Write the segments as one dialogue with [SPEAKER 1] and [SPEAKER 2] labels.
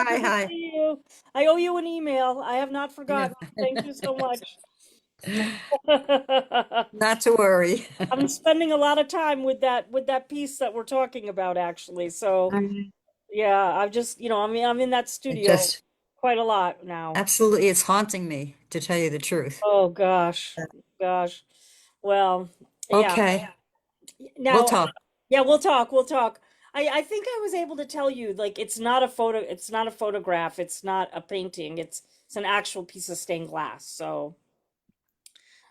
[SPEAKER 1] Hi,
[SPEAKER 2] pleasure to
[SPEAKER 1] hi.
[SPEAKER 2] see you. I owe you an email. I have not
[SPEAKER 1] Yeah.
[SPEAKER 2] forgotten. Thank you so much.
[SPEAKER 1] Not to worry.
[SPEAKER 2] I'm spending a lot of time with that piece that we're talking about actually. So
[SPEAKER 1] Mhm.
[SPEAKER 2] yeah, I've just, I'm in that
[SPEAKER 1] It
[SPEAKER 2] studio
[SPEAKER 1] just
[SPEAKER 2] quite a lot now.
[SPEAKER 1] absolutely, it's haunting me, to tell you the truth.
[SPEAKER 2] Oh gosh. Gosh. Well, yeah.
[SPEAKER 1] Okay, we'll
[SPEAKER 2] Now,
[SPEAKER 1] talk.
[SPEAKER 2] yeah, we'll talk. We'll talk. I think I was able to tell you like it's not a photograph, it's not a painting, it's an actual piece of stained glass. So,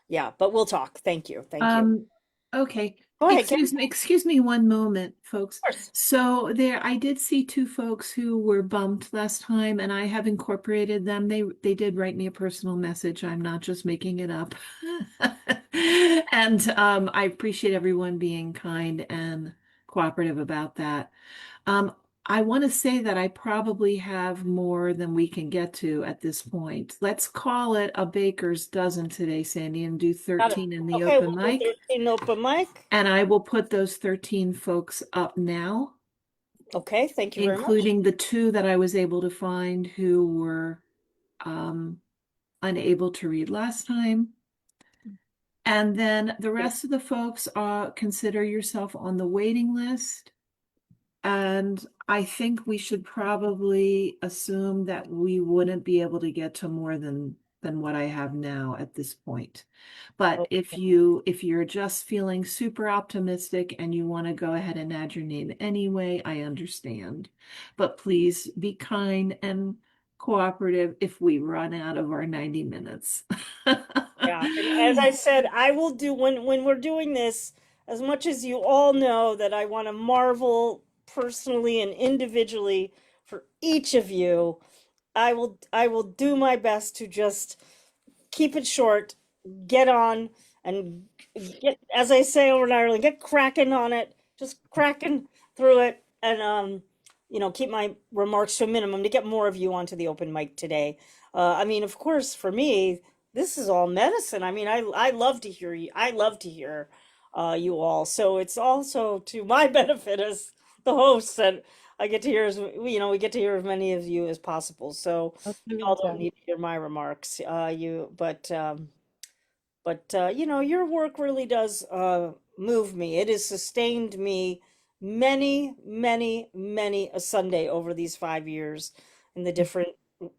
[SPEAKER 2] yeah, but we'll talk. Thank you. Thank you.
[SPEAKER 3] Um, okay.
[SPEAKER 2] Go ahead, Kim.
[SPEAKER 3] Excuse me one moment, folks.
[SPEAKER 2] Of course.
[SPEAKER 3] So there, I did see two folks who were bumped last time, and I have incorporated them. They did write me a personal message. I'm not just making it up. And I appreciate everyone being kind and cooperative about that. Um, I want to say that I probably have more than we can get to at this point. Let's call it a baker's dozen today, Sandy, and do
[SPEAKER 2] Got it.
[SPEAKER 3] 13 in the
[SPEAKER 2] Okay,
[SPEAKER 3] open
[SPEAKER 2] we'll do
[SPEAKER 3] mic.
[SPEAKER 2] 13 open mic.
[SPEAKER 3] And I will put those 13 folks up now,
[SPEAKER 2] Okay, thank you very much.
[SPEAKER 3] including the two that I was able to find who were um, unable to read last time. And then the rest of the folks, consider yourself on the waiting list. And I think we should probably assume that we wouldn't be able to get to more than what I have now at this point. But if you're just feeling super optimistic and you want to go ahead and add your name anyway, I understand. But please be kind and cooperative if we run out of our 90 minutes.
[SPEAKER 2] Yeah, and as I said, I will do when we're doing this, as much as you all know that I want to marvel personally and individually for each of you, I will do my best to just keep it short, get on and get, as I say over in Ireland, get cracking on it, just cracking through it, and keep my remarks to a minimum to get more of you onto the open mic today. I mean, of course, for me, this is all medicine. I mean, I love to hear you. I love to hear you all. So it's also to my benefit as the host that I get to hear as we get to hear as many of you as possible. So y'all don't need to hear my remarks. Your work really does move me. It has sustained me many, many, many a Sunday over these 5 years in the different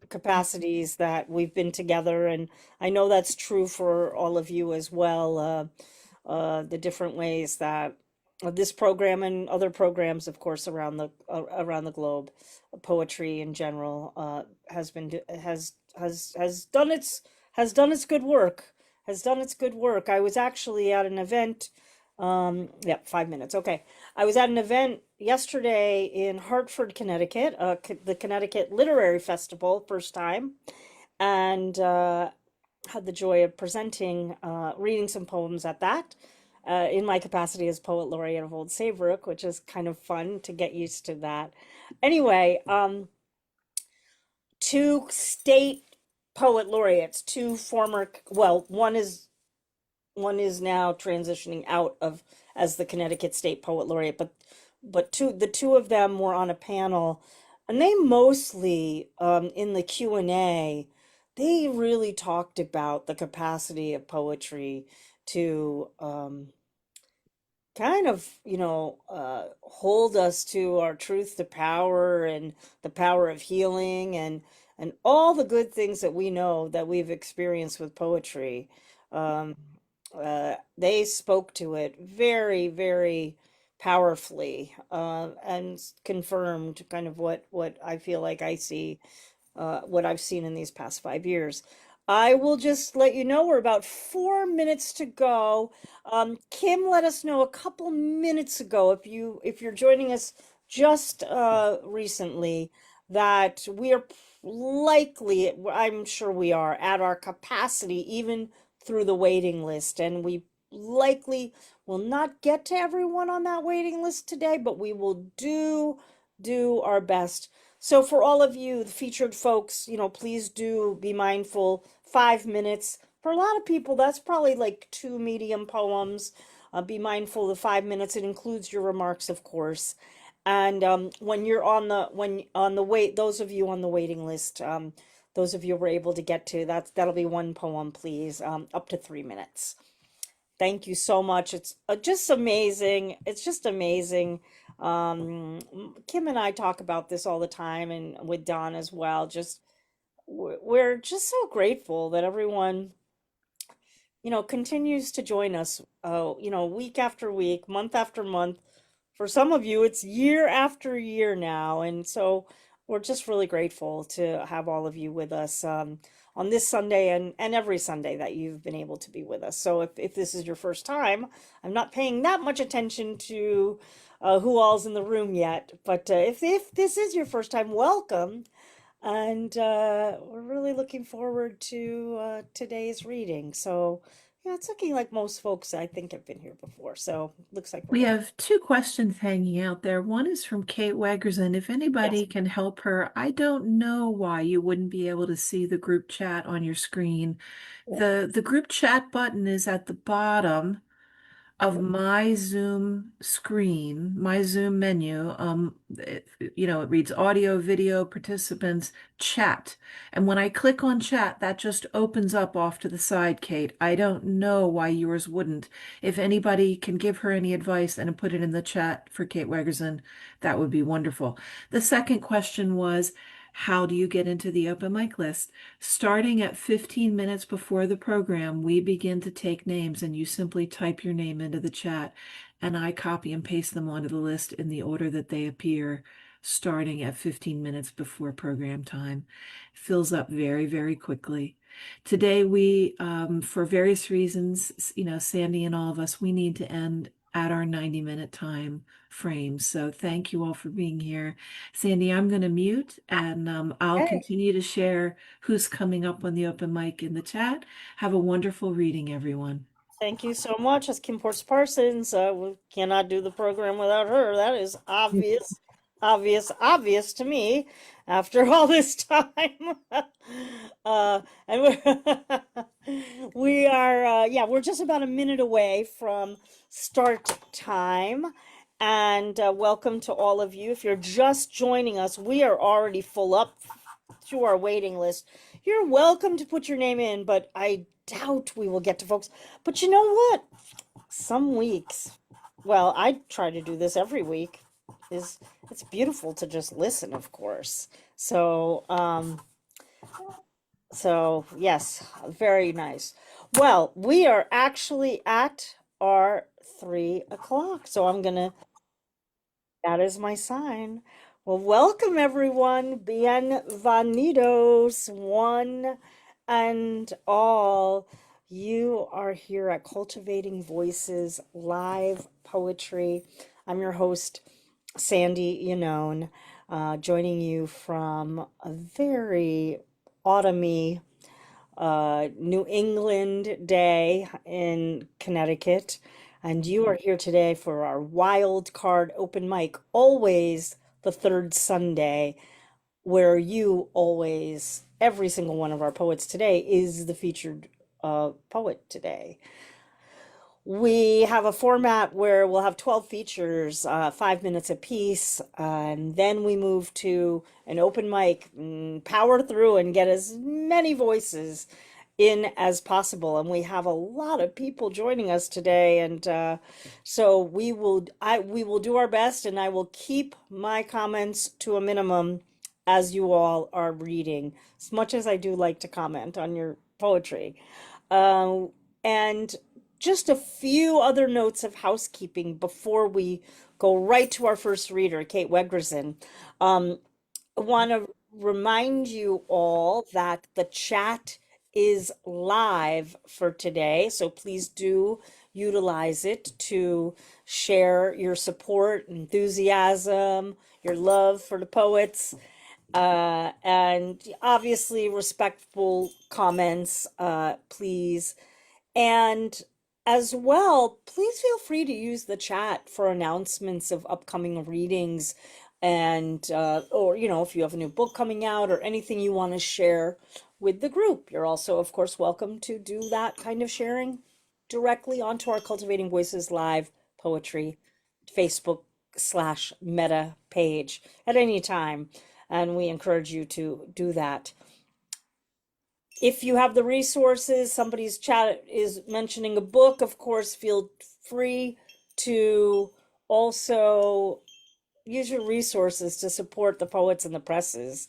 [SPEAKER 2] capacities that we've been together. And I know that's true for all of you as well. The different ways that this program and other programs, of course, around the globe, poetry in general, has been has done its good work. Has done its good work. I was actually at an event. Yeah, 5 minutes. Okay. I was at an event yesterday in Hartford, Connecticut, the Connecticut Literary Festival, first time, and had the joy of presenting, reading some poems at that, in my capacity as poet laureate of Old Saybrook, which is kind of fun to get used to that. Anyway, two state poet laureates, two former, well, one is now transitioning out of as the Connecticut State Poet Laureate, but the two of them were on a panel, and they mostly in the Q&A, they really talked about the capacity of poetry to kind of, hold us to our truth to power and the power of healing and all the good things that we know that we've experienced with poetry. Um, they spoke to it very, very powerfully, and confirmed kind of what I feel like I see, what I've seen in these past 5 years. I will just let you know we're about 4 minutes to go. Kim let us know a couple minutes ago, if you're joining us just recently, that we are likely, I'm sure we are, at our capacity, even through the waiting list, and we likely will not get to everyone on that waiting list today, but we will do our best. So for all of you, the featured folks, please do be mindful. 5 minutes. For a lot of people, that's probably like two medium poems. Be mindful of the 5 minutes. It includes your remarks, of course. And when you're on the wait, those of you on the waiting list, those of you were able to get to that'll be one poem, please, up to 3 minutes. Thank you so much. It's just amazing. It's just amazing. Kim and I talk about this all the time, and with Don as well. Just we're just so grateful that everyone, continues to join us, week after week, month after month. For some of you, it's year after year now. And so we're just really grateful to have all of you with us on this Sunday and every Sunday that you've been able to be with us. So if this is your first time, I'm not paying that much attention to who all's in the room yet. But if this is your first time, welcome. And we're really looking forward to today's reading. So, yeah, it's looking like most folks I think have been here before. So, looks like we're
[SPEAKER 3] We
[SPEAKER 2] good.
[SPEAKER 3] have two questions hanging out there. One is from Kate Wegrzyn. If
[SPEAKER 2] Yes.
[SPEAKER 3] anybody can help her, I don't know why you wouldn't be able to see the group chat on your screen.
[SPEAKER 2] Yeah.
[SPEAKER 3] The group chat button is at the bottom of my Zoom screen, my Zoom menu. It reads audio, video, participants, chat. And when I click on chat, that just opens up off to the side, Kate. I don't know why yours wouldn't. If anybody can give her any advice and put it in the chat for Kate Wegrzyn, that would be wonderful. The second question was, how do you get into the open mic list? Starting at 15 minutes before the program, we begin to take names, and you simply type your name into the chat, and I copy and paste them onto the list in the order that they appear, starting at 15 minutes before program time. It fills up very, very quickly. Today, for various reasons, Sandy and all of us, we need to end at our 90-minute time frame. So thank you all for being here. Sandy, I'm going to mute, and I'll
[SPEAKER 2] Okay.
[SPEAKER 3] continue to share who's coming up on the open mic in the chat. Have a wonderful reading, everyone.
[SPEAKER 2] Thank you so much. As Kim Ports Parsons, we cannot do the program without her. That is obvious, obvious, obvious to me after all this time. And we're just about a minute away from start time. And welcome to all of you. If you're just joining us, we are already full up to our waiting list. You're welcome to put your name in, but I doubt we will get to folks. But you know what? Some weeks, well, I try to do this every week. Is It's beautiful to just listen, of course. So yes, very nice. Well, we are actually at our 3 o'clock, so that is my sign. Well, welcome everyone. Bienvenidos, one and all. You are here at Cultivating Voices Live Poetry. I'm your host, Sandy Yannone, joining you from a very autumny New England day in Connecticut. And you are here today for our wild card open mic, always the third Sunday, where you always, every single one of our poets today is the featured poet today. We have a format where we'll have 12 features, 5 minutes apiece, and then we move to an open mic, power through and get as many voices in as possible. And we have a lot of people joining us today, and so we will do our best, and I will keep my comments to a minimum as you all are reading, as much as I do like to comment on your poetry. Uh, and just a few other notes of housekeeping before we go right to our first reader, Kate Wegrzyn. I want to remind you all that the chat is live for today, so please do utilize it to share your support, enthusiasm, your love for the poets, and obviously respectful comments, please. And as well, please feel free to use the chat for announcements of upcoming readings and or if you have a new book coming out or anything you want to share with the group. You're also, of course, welcome to do that kind of sharing directly onto our Cultivating Voices Live Poetry Facebook /meta page at any time. And we encourage you to do that. If you have the resources, somebody's chat is mentioning a book, of course, feel free to also use your resources to support the poets and the presses.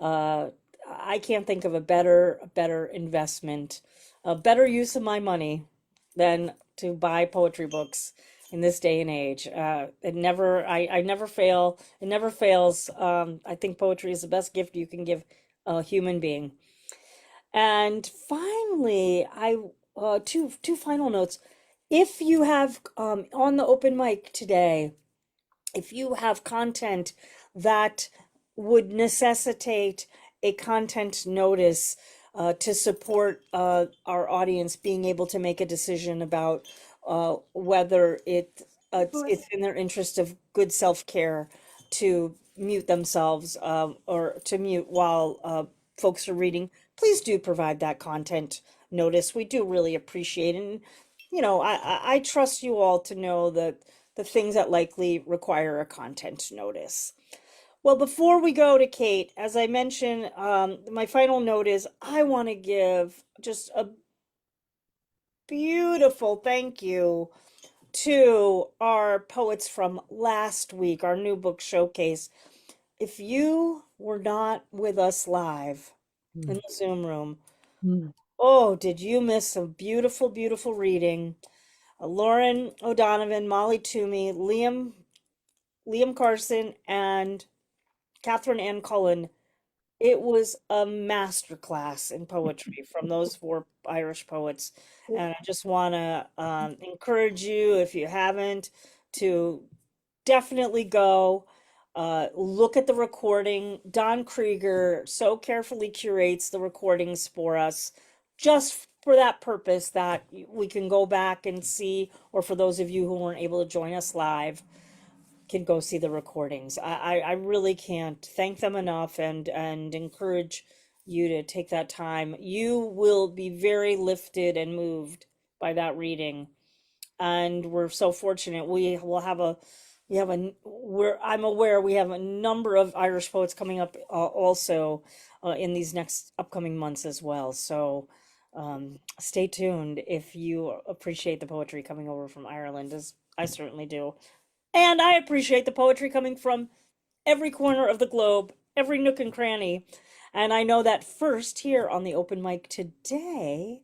[SPEAKER 2] Uh, I can't think of a better investment, a better use of my money than to buy poetry books in this day and age. I never fail. It never fails. I think poetry is the best gift you can give a human being. And finally, I two final notes. If you have on the open mic today, if you have content that would necessitate a content notice to support our audience being able to make a decision about whether it's in their interest of good self-care to mute themselves or to mute while folks are reading, please do provide that content notice. We do really appreciate it. And, you know, I trust you all to know that the things that likely require a content notice. Well, before we go to Kate, as I mentioned, my final note is I want to give just a beautiful thank you to our poets from last week, our new book showcase. If you were not with us live in the Zoom room, oh, did you miss a beautiful, beautiful reading? Lauren O'Donovan, Molly Toomey, Liam Carson, and Catherine Ann Cullen. It was a masterclass in poetry from those four Irish poets. And I just want to encourage you, if you haven't, to definitely go look at the recording. Don Krieger so carefully curates the recordings for us just for that purpose, that we can go back and see, or for those of you who weren't able to join us live, can go see the recordings. I really can't thank them enough and encourage you to take that time. You will be very lifted and moved by that reading. And we're so fortunate. I'm aware we have a number of Irish poets coming up also in these next upcoming months as well. So stay tuned if you appreciate the poetry coming over from Ireland, as I certainly do. And I appreciate the poetry coming from every corner of the globe, every nook and cranny. And I know that first here on the open mic today,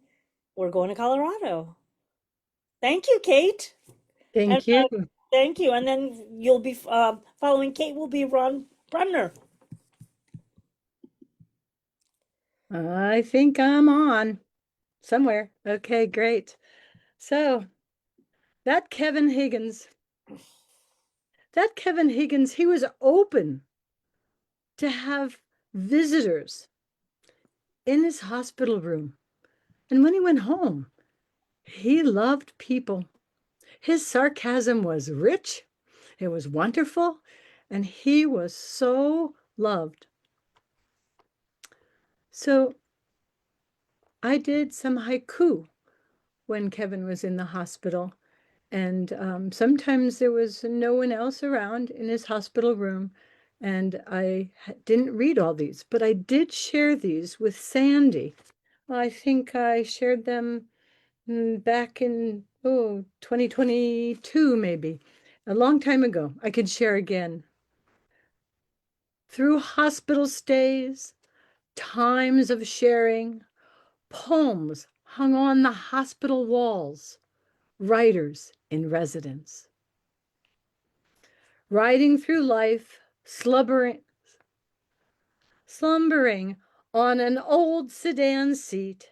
[SPEAKER 2] we're going to Colorado. Thank you, Kate.
[SPEAKER 4] Thank you.
[SPEAKER 2] Thank you. And then you'll be following Kate will be Ron Bremner.
[SPEAKER 4] I think I'm on somewhere. Okay, great. So that Kevin Higgins, he was open to have visitors in his hospital room. And when he went home, he loved people. His sarcasm was rich, it was wonderful, and he was so loved. So I did some haiku when Kevin was in the hospital. And sometimes there was no one else around in his hospital room. And I didn't read all these, but I did share these with Sandy. I think I shared them back in 2022, maybe. A long time ago. I could share again. Through hospital stays, times of sharing, poems hung on the hospital walls, writers in residence. Riding through life, slumbering on an old sedan seat,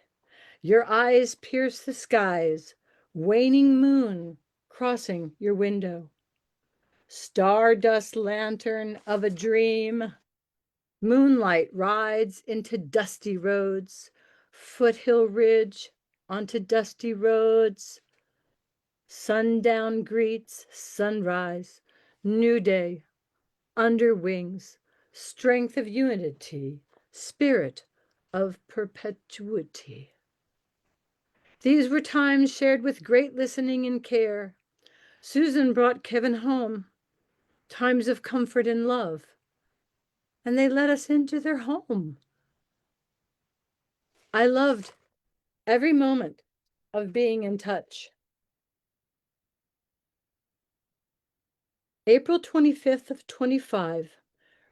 [SPEAKER 4] your eyes pierce the skies, waning moon crossing your window. Stardust lantern of a dream, moonlight rides into dusty roads, foothill ridge onto dusty roads. Sundown greets sunrise, new day, under wings, strength of unity, spirit of perpetuity. These were times shared with great listening and care. Susan brought Kevin home. times of comfort and love, and they let us into their home. I loved every moment of being in touch. April 25th of 25,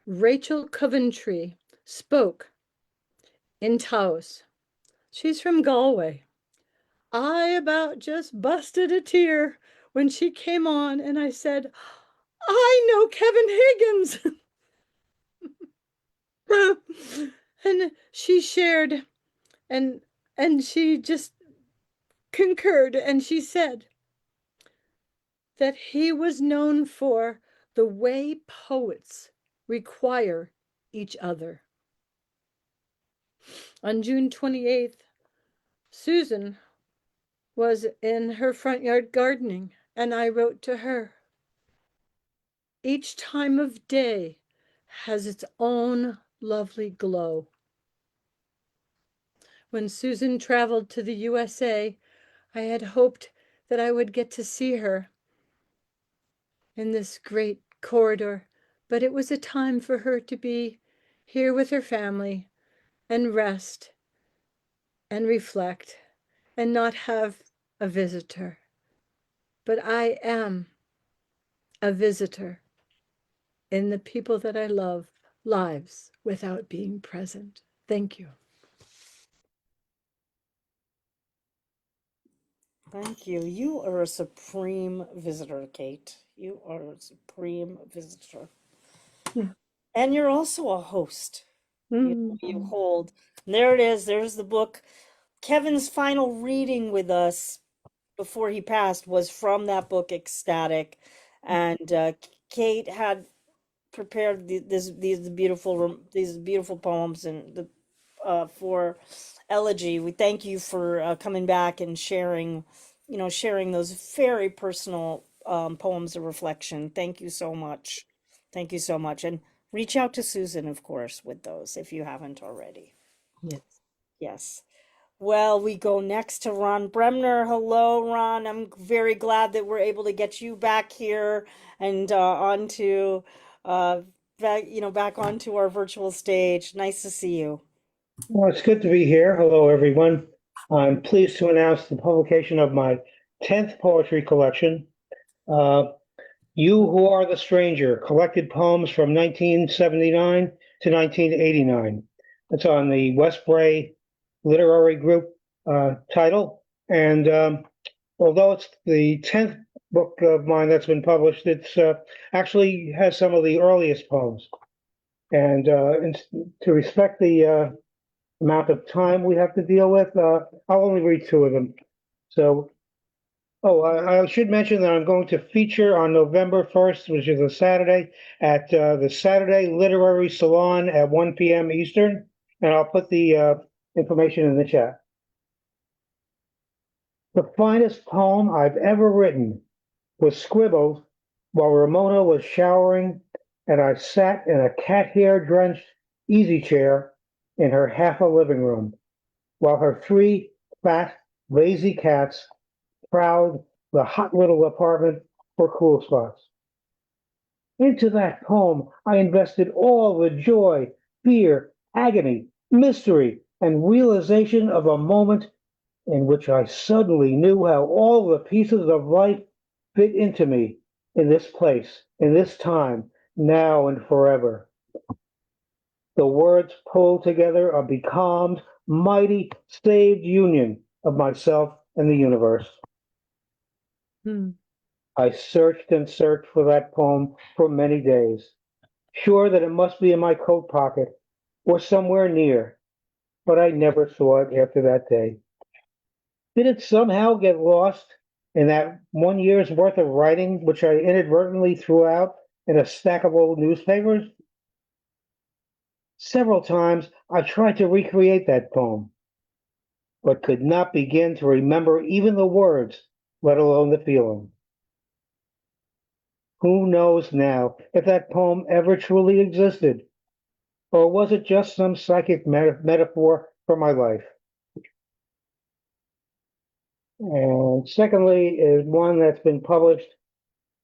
[SPEAKER 4] Rachel Coventry spoke in Taos. She's from Galway. I about just busted a tear when she came on and I said, I know Kevin Higgins. And she shared and she just concurred, and she said that he was known for the way poets require each other. On June 28th, Susan was in her front yard gardening, and I wrote to her, each time of day has its own lovely glow. When Susan traveled to the USA, I had hoped that I would get to see her in this great corridor, but it was a time for her to be here with her family and rest and reflect and not have a visitor. But I am a visitor in the people that I love lives without being present. Thank you.
[SPEAKER 2] Thank you. You are a supreme visitor, Kate. You are a supreme visitor.
[SPEAKER 4] Yeah.
[SPEAKER 2] And you're also a host. You
[SPEAKER 4] Mm.
[SPEAKER 2] hold. And there it is. There's the book. Kevin's final reading with us before he passed was from that book, Ecstatic. And Kate had prepared these beautiful poems and for Elegy. We thank you for coming back and sharing, sharing those very personal poems of reflection. Thank you so much. Thank you so much. And reach out to Susan, of course, with those if you haven't already.
[SPEAKER 4] Yes.
[SPEAKER 2] Yes. Well, we go next to Ron Bremner. Hello, Ron. I'm very glad that we're able to get you back here and onto back onto our virtual stage. Nice to see you.
[SPEAKER 5] Well, it's good to be here. Hello, everyone. I'm pleased to announce the publication of my 10th poetry collection, You Who Are the Stranger, collected poems from 1979 to 1989. It's on the West Bray Literary Group title. And although it's the 10th book of mine that's been published, it's actually has some of the earliest poems. And to respect the amount of time we have to deal with, I'll only read two of them. So, I should mention that I'm going to feature on November 1st, which is a Saturday, at the Saturday Literary Salon at 1 p.m. Eastern, and I'll put the information in the chat. The finest poem I've ever written was scribbled while Ramona was showering, and I sat in a cat hair drenched easy chair in her half a living room, while her three fat, lazy cats prowled the hot little apartment for cool spots. Into that poem, I invested all the joy, fear, agony, mystery, and realization of a moment in which I suddenly knew how all the pieces of life fit into me in this place, in this time, now and forever. The words pulled together a becalmed, mighty, saved union of myself and the universe. I searched and searched for that poem for many days, sure that it must be in my coat pocket or somewhere near, but I never saw it after that day. Did it somehow get lost in that 1 year's worth of writing, which I inadvertently threw out in a stack of old newspapers? Several times I tried to recreate that poem, but could not begin to remember even the words, let alone the feeling. Who knows now if that poem ever truly existed, or was it just some psychic metaphor for my life? And secondly is one that's been published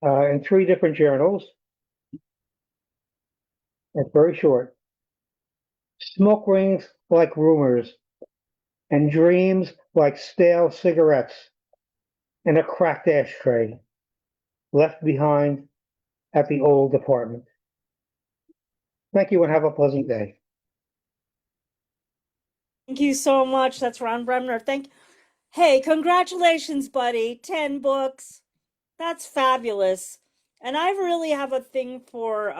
[SPEAKER 5] in 3 different journals. It's very short. Smoke rings like rumors, and dreams like stale cigarettes in a cracked ashtray left behind at the old apartment. Thank you and have a pleasant day.
[SPEAKER 2] Thank you so much. That's Ron Bremner. Hey, congratulations, buddy. 10 books. That's fabulous. And I really have a thing for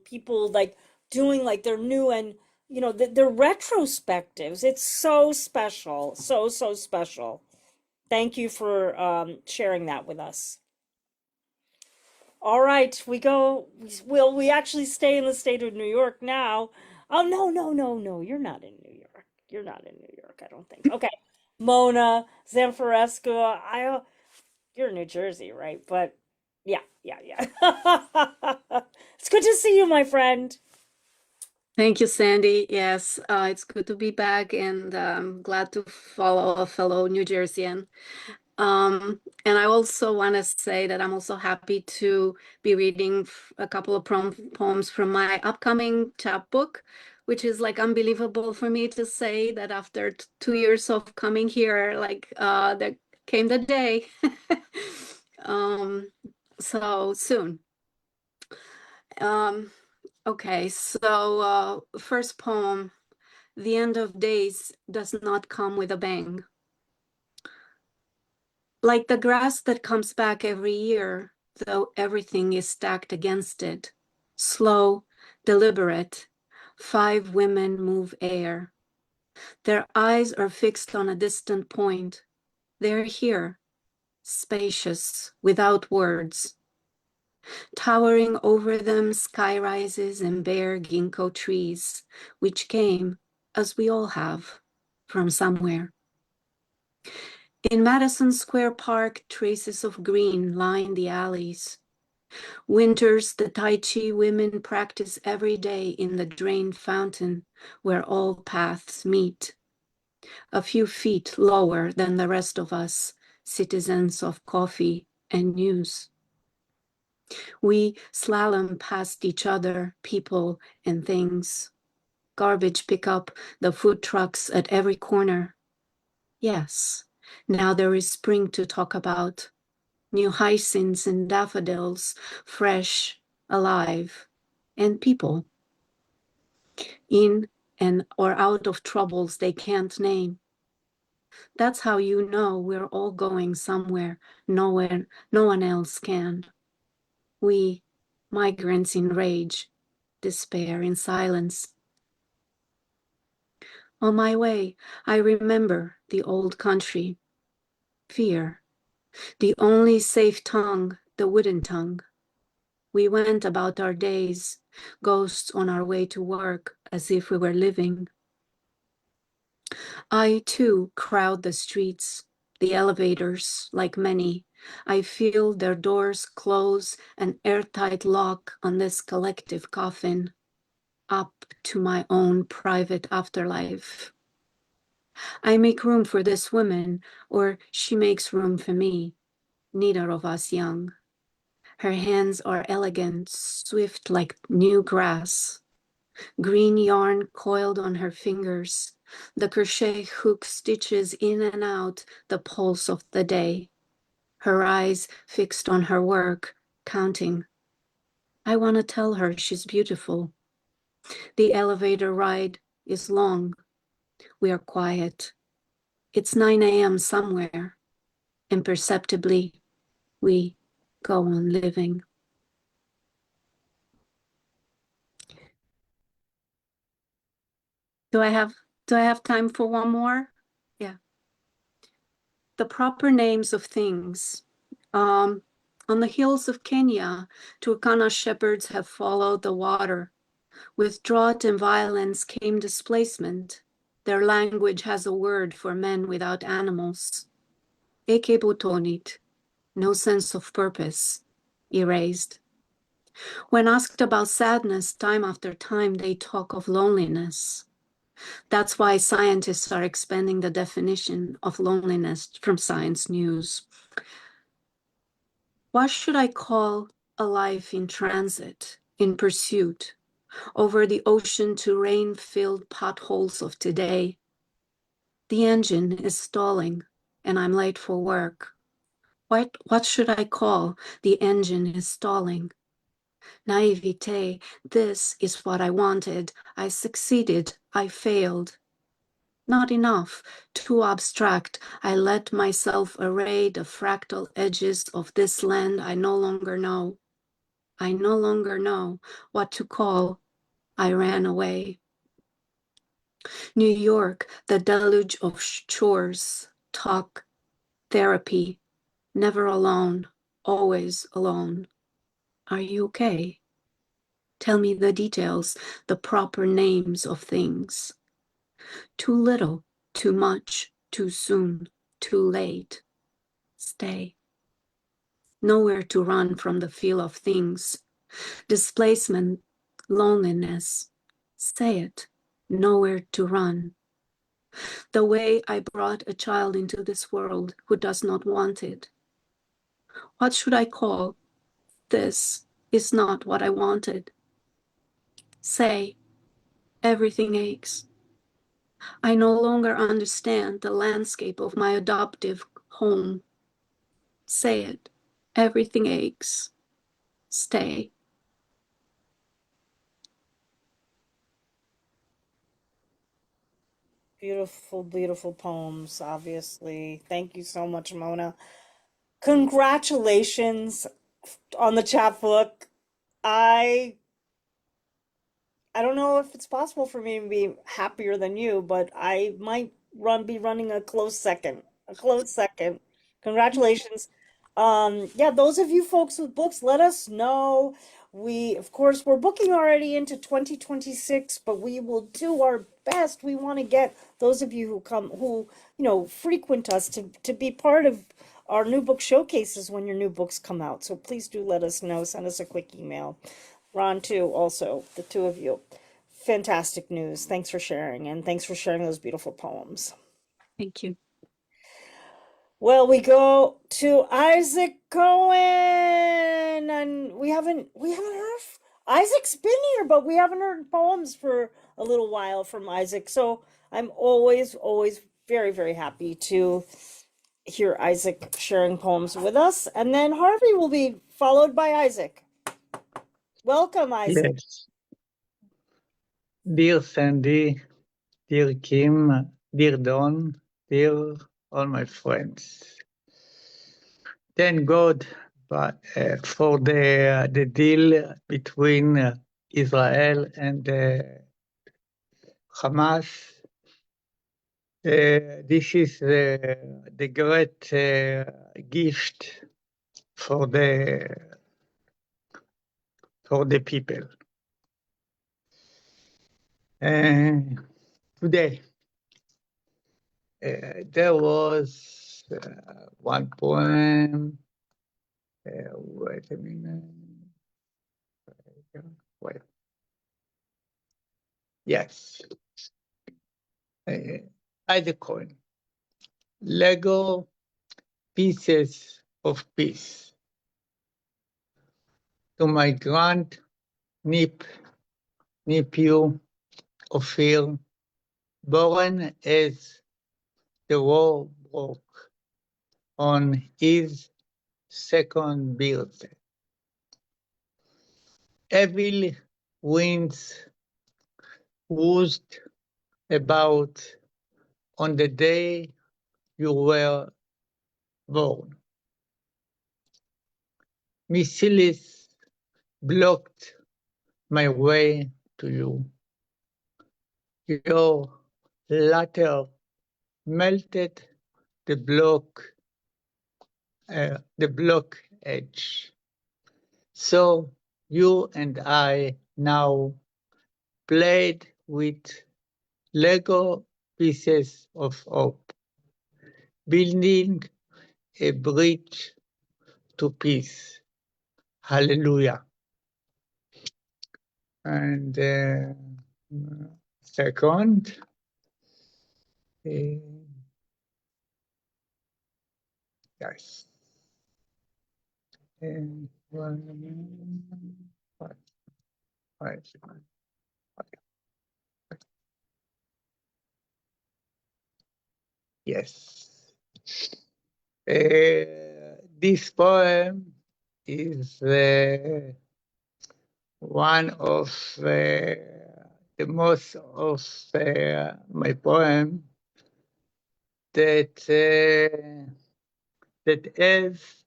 [SPEAKER 2] people like doing like their new and their retrospectives. It's so special. So, so special. Thank you for sharing that with us. All right, we actually stay in the state of New York now. Oh, no, no, no, no. You're not in New York. You're not in New York, I don't think. Okay. Mona, Zamfirescu, you're in New Jersey, right? But yeah, yeah, yeah. It's good to see you, my friend.
[SPEAKER 6] Thank you, Sandy. Yes, it's good to be back and glad to follow a fellow New Jerseyan. And I also want to say that I'm also happy to be reading a couple of poems from my upcoming chapbook, which is like unbelievable for me to say that after 2 years of coming here, like there came the day. So soon. Okay, so first poem, The End of Days Does Not Come with a Bang. Like the grass that comes back every year, though everything is stacked against it. Slow, deliberate, 5 women move air. Their eyes are fixed on a distant point. They're here, spacious, without words. Towering over them, sky rises and bare ginkgo trees, which came, as we all have, from somewhere. In Madison Square Park, traces of green line the alleys. Winters, the Tai Chi women practice every day in the drained fountain where all paths meet. A few feet lower than the rest of us, citizens of coffee and news. We slalom past each other, people and things. Garbage pickup, the food trucks at every corner. Yes, now there is spring to talk about. New hyacinths and daffodils, fresh, alive, and people. In and or out of troubles they can't name. That's how you know we're all going somewhere no one else can. We, migrants in rage, despair in silence. On my way, I remember the old country. Fear, the only safe tongue, the wooden tongue. We went about our days, ghosts on our way to work, as if we were living. I, too, crowd the streets, the elevators, like many. I feel their doors close an airtight lock on this collective coffin, up to my own private afterlife. I make room for this woman, or she makes room for me, neither of us young. Her hands are elegant, swift like new grass. Green yarn coiled on her fingers. The crochet hook stitches in and out the pulse of the day. Her eyes fixed on her work, counting. I want to tell her she's beautiful. The elevator ride is long. We are quiet. It's 9 a.m. somewhere. Imperceptibly, we go on living. Do I have time for one more? Yeah. The proper names of things. On the hills of Kenya, Turkana shepherds have followed the water. With drought and violence came displacement. Their language has a word for men without animals. Eke butonit, no sense of purpose, erased. When asked about sadness time after time, they talk of loneliness. That's why scientists are expanding the definition of loneliness from Science News. What should I call a life in transit, in pursuit? over the ocean to rain-filled potholes of today. The engine is stalling, and I'm late for work. What should I call the engine is stalling? Naivete, this is what I wanted. I succeeded, I failed. Not enough, too abstract. I let myself array the fractal edges of this land I no longer know. I no longer know what to call. I ran away. New York, the deluge of chores, talk, therapy, never alone, always alone. Are you okay? Tell me the details, the proper names of things. Too little, too much, too soon, too late. Stay. Nowhere to run from the feel of things. Displacement, loneliness. Say it. Nowhere to run. The way I brought a child into this world who does not want it. What should I call? This is not what I wanted. Say, everything aches. I no longer understand the landscape of my adoptive home. Say it. Everything aches. Stay.
[SPEAKER 2] Beautiful, beautiful poems, obviously. Thank you so much, Mona. Congratulations on the chapbook. I I don't know if it's possible for me to be happier than you, but I might be running a close second. A close second. Congratulations. Yeah, those of you folks with books, let us know. We, of course, we're booking already into 2026, but we will do our best. We want to get those of you who frequent us to be part of our new book showcases when your new books come out. So please do let us know. Send us a quick email. Ron, too, also, the two of you. Fantastic news. Thanks for sharing, and thanks for sharing those beautiful poems.
[SPEAKER 6] Thank you.
[SPEAKER 2] Well, we go to Isaac Cohen, and we haven't heard. Isaac's been here, but we haven't heard poems for a little while from Isaac. So I'm always very, very happy to hear Isaac sharing poems with us. And then Harvey will be followed by Isaac. Welcome, Isaac.
[SPEAKER 7] Yes. Dear Sandy, dear Kim, dear Don, dear all my friends. Thank God for the deal between Israel and Hamas. This is the great gift for the people. Today, there was one poem. Wait a minute. Wait. Yes. Isaac Cohen. Lego pieces of peace. To my grand nephew, Ophir, born as the war broke on his second birthday. Evil winds whoosed about on the day you were born. Missiles blocked my way to you. Your latter melted the block edge. So you and I now played with Lego pieces of hope, building a bridge to peace. Hallelujah. And second, yes. And one, right. Yes. This poem is one of the most of my poem that that has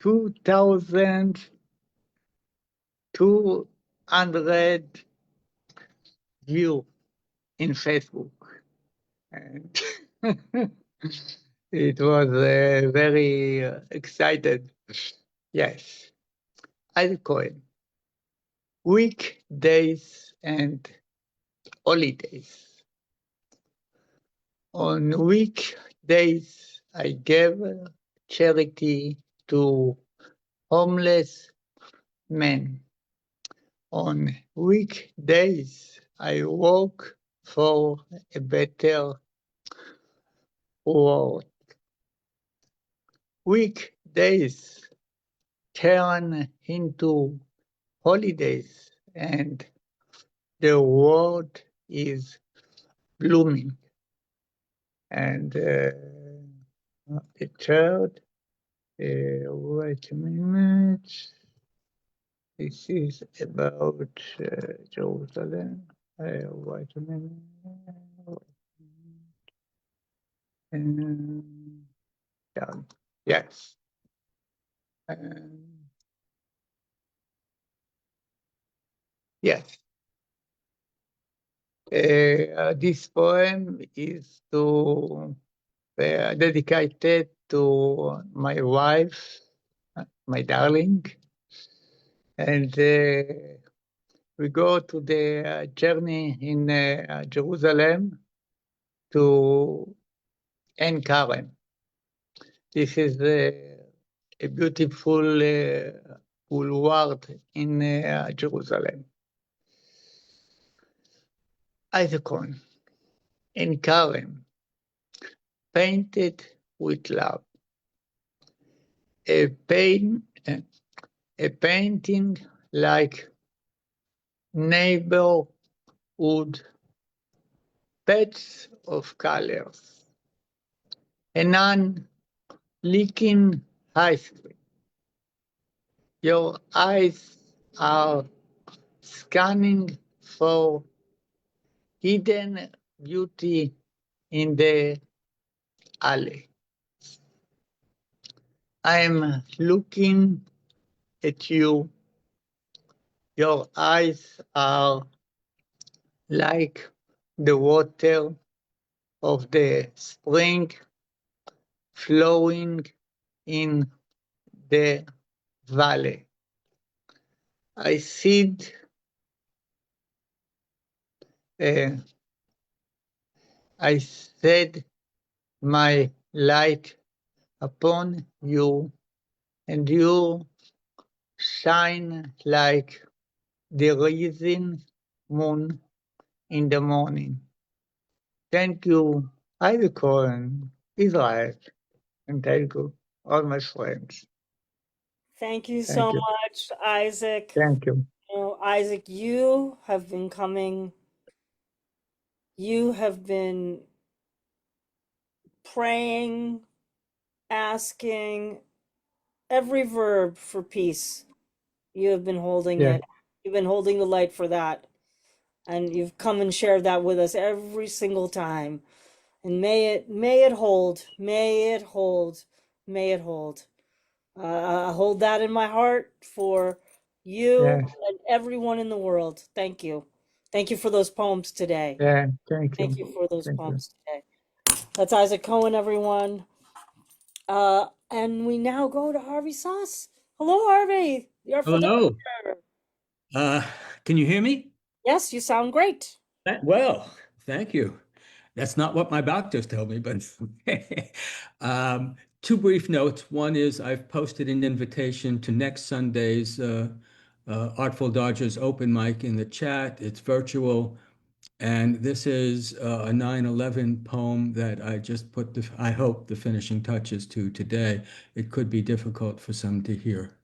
[SPEAKER 7] 2,200 views in Facebook, and it was very excited. Yes, I Cohen. Weekdays and holidays. On weekdays, I gave charity to homeless men. On weekdays, I work for a better world. Weekdays turn into holidays, and the world is blooming. And the third, wait a minute. This is about Jerusalem. Wait a minute. Down. Yes. Yes. This poem is dedicated to my wife, my darling, and we go to the journey in Jerusalem to Ein Karem. This is a beautiful boulevard in Jerusalem. Icon, Ein Karem, painted with love. A painting like neighborhood beds of colors. A nun licking ice cream. Your eyes are scanning for hidden beauty in the alley. I'm looking at you. Your eyes are like the water of the spring flowing in the valley. I said my light upon you, and you shine like the rising moon in the morning. Thank you, Isaac Cohen, Israel, and thank you, all my friends.
[SPEAKER 2] Thank you
[SPEAKER 7] Thank
[SPEAKER 2] so
[SPEAKER 7] you.
[SPEAKER 2] much, Isaac.
[SPEAKER 7] Thank you.
[SPEAKER 2] You know, Isaac, you have been coming, you have been praying, asking, every verb for peace. You have been holding
[SPEAKER 7] Yeah.
[SPEAKER 2] it. You've been holding the light for that. And you've come and shared that with us every single time. And may it hold, may it hold, may it hold. I hold that in my heart for you
[SPEAKER 7] Yes.
[SPEAKER 2] and everyone in the world. Thank you. Thank you for those poems today.
[SPEAKER 7] Yeah. Thank
[SPEAKER 2] Thank
[SPEAKER 7] you.
[SPEAKER 2] you for those
[SPEAKER 7] Thank you.
[SPEAKER 2] poems today. That's Isaac Cohen, everyone. And we now go to Harvey Soss. Hello, Harvey. You're
[SPEAKER 8] Hello.
[SPEAKER 2] photographer.
[SPEAKER 8] Can you hear me?
[SPEAKER 2] Yes, you sound great.
[SPEAKER 8] Well, thank you. That's not what my doctors told me, but two brief notes. One is I've posted an invitation to next Sunday's Artful Dodgers open mic in the chat. It's virtual, and this is a 9/11 poem that I just put I hope the finishing touches to today. It could be difficult for some to hear.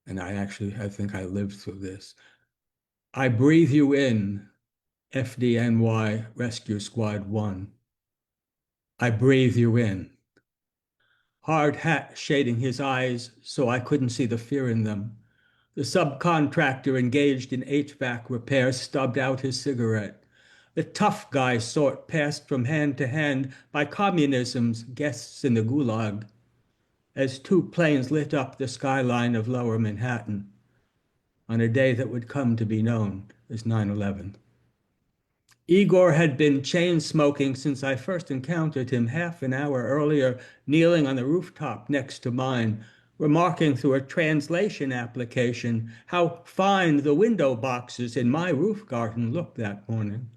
[SPEAKER 8] And I think I lived through this. I breathe you in, FDNY Rescue Squad 1. I breathe you in. Hard hat shading his eyes so I couldn't see the fear in them. The subcontractor engaged in HVAC repairs stubbed out his cigarette. The tough guy sort passed from hand to hand by communism's guests in the Gulag as two planes lit up the skyline of lower Manhattan on a day that would come to be known as 9/11. Igor had been chain-smoking since I first encountered him half an hour earlier, kneeling on the rooftop next to mine, remarking through a translation application how fine the window boxes in my roof garden looked that morning.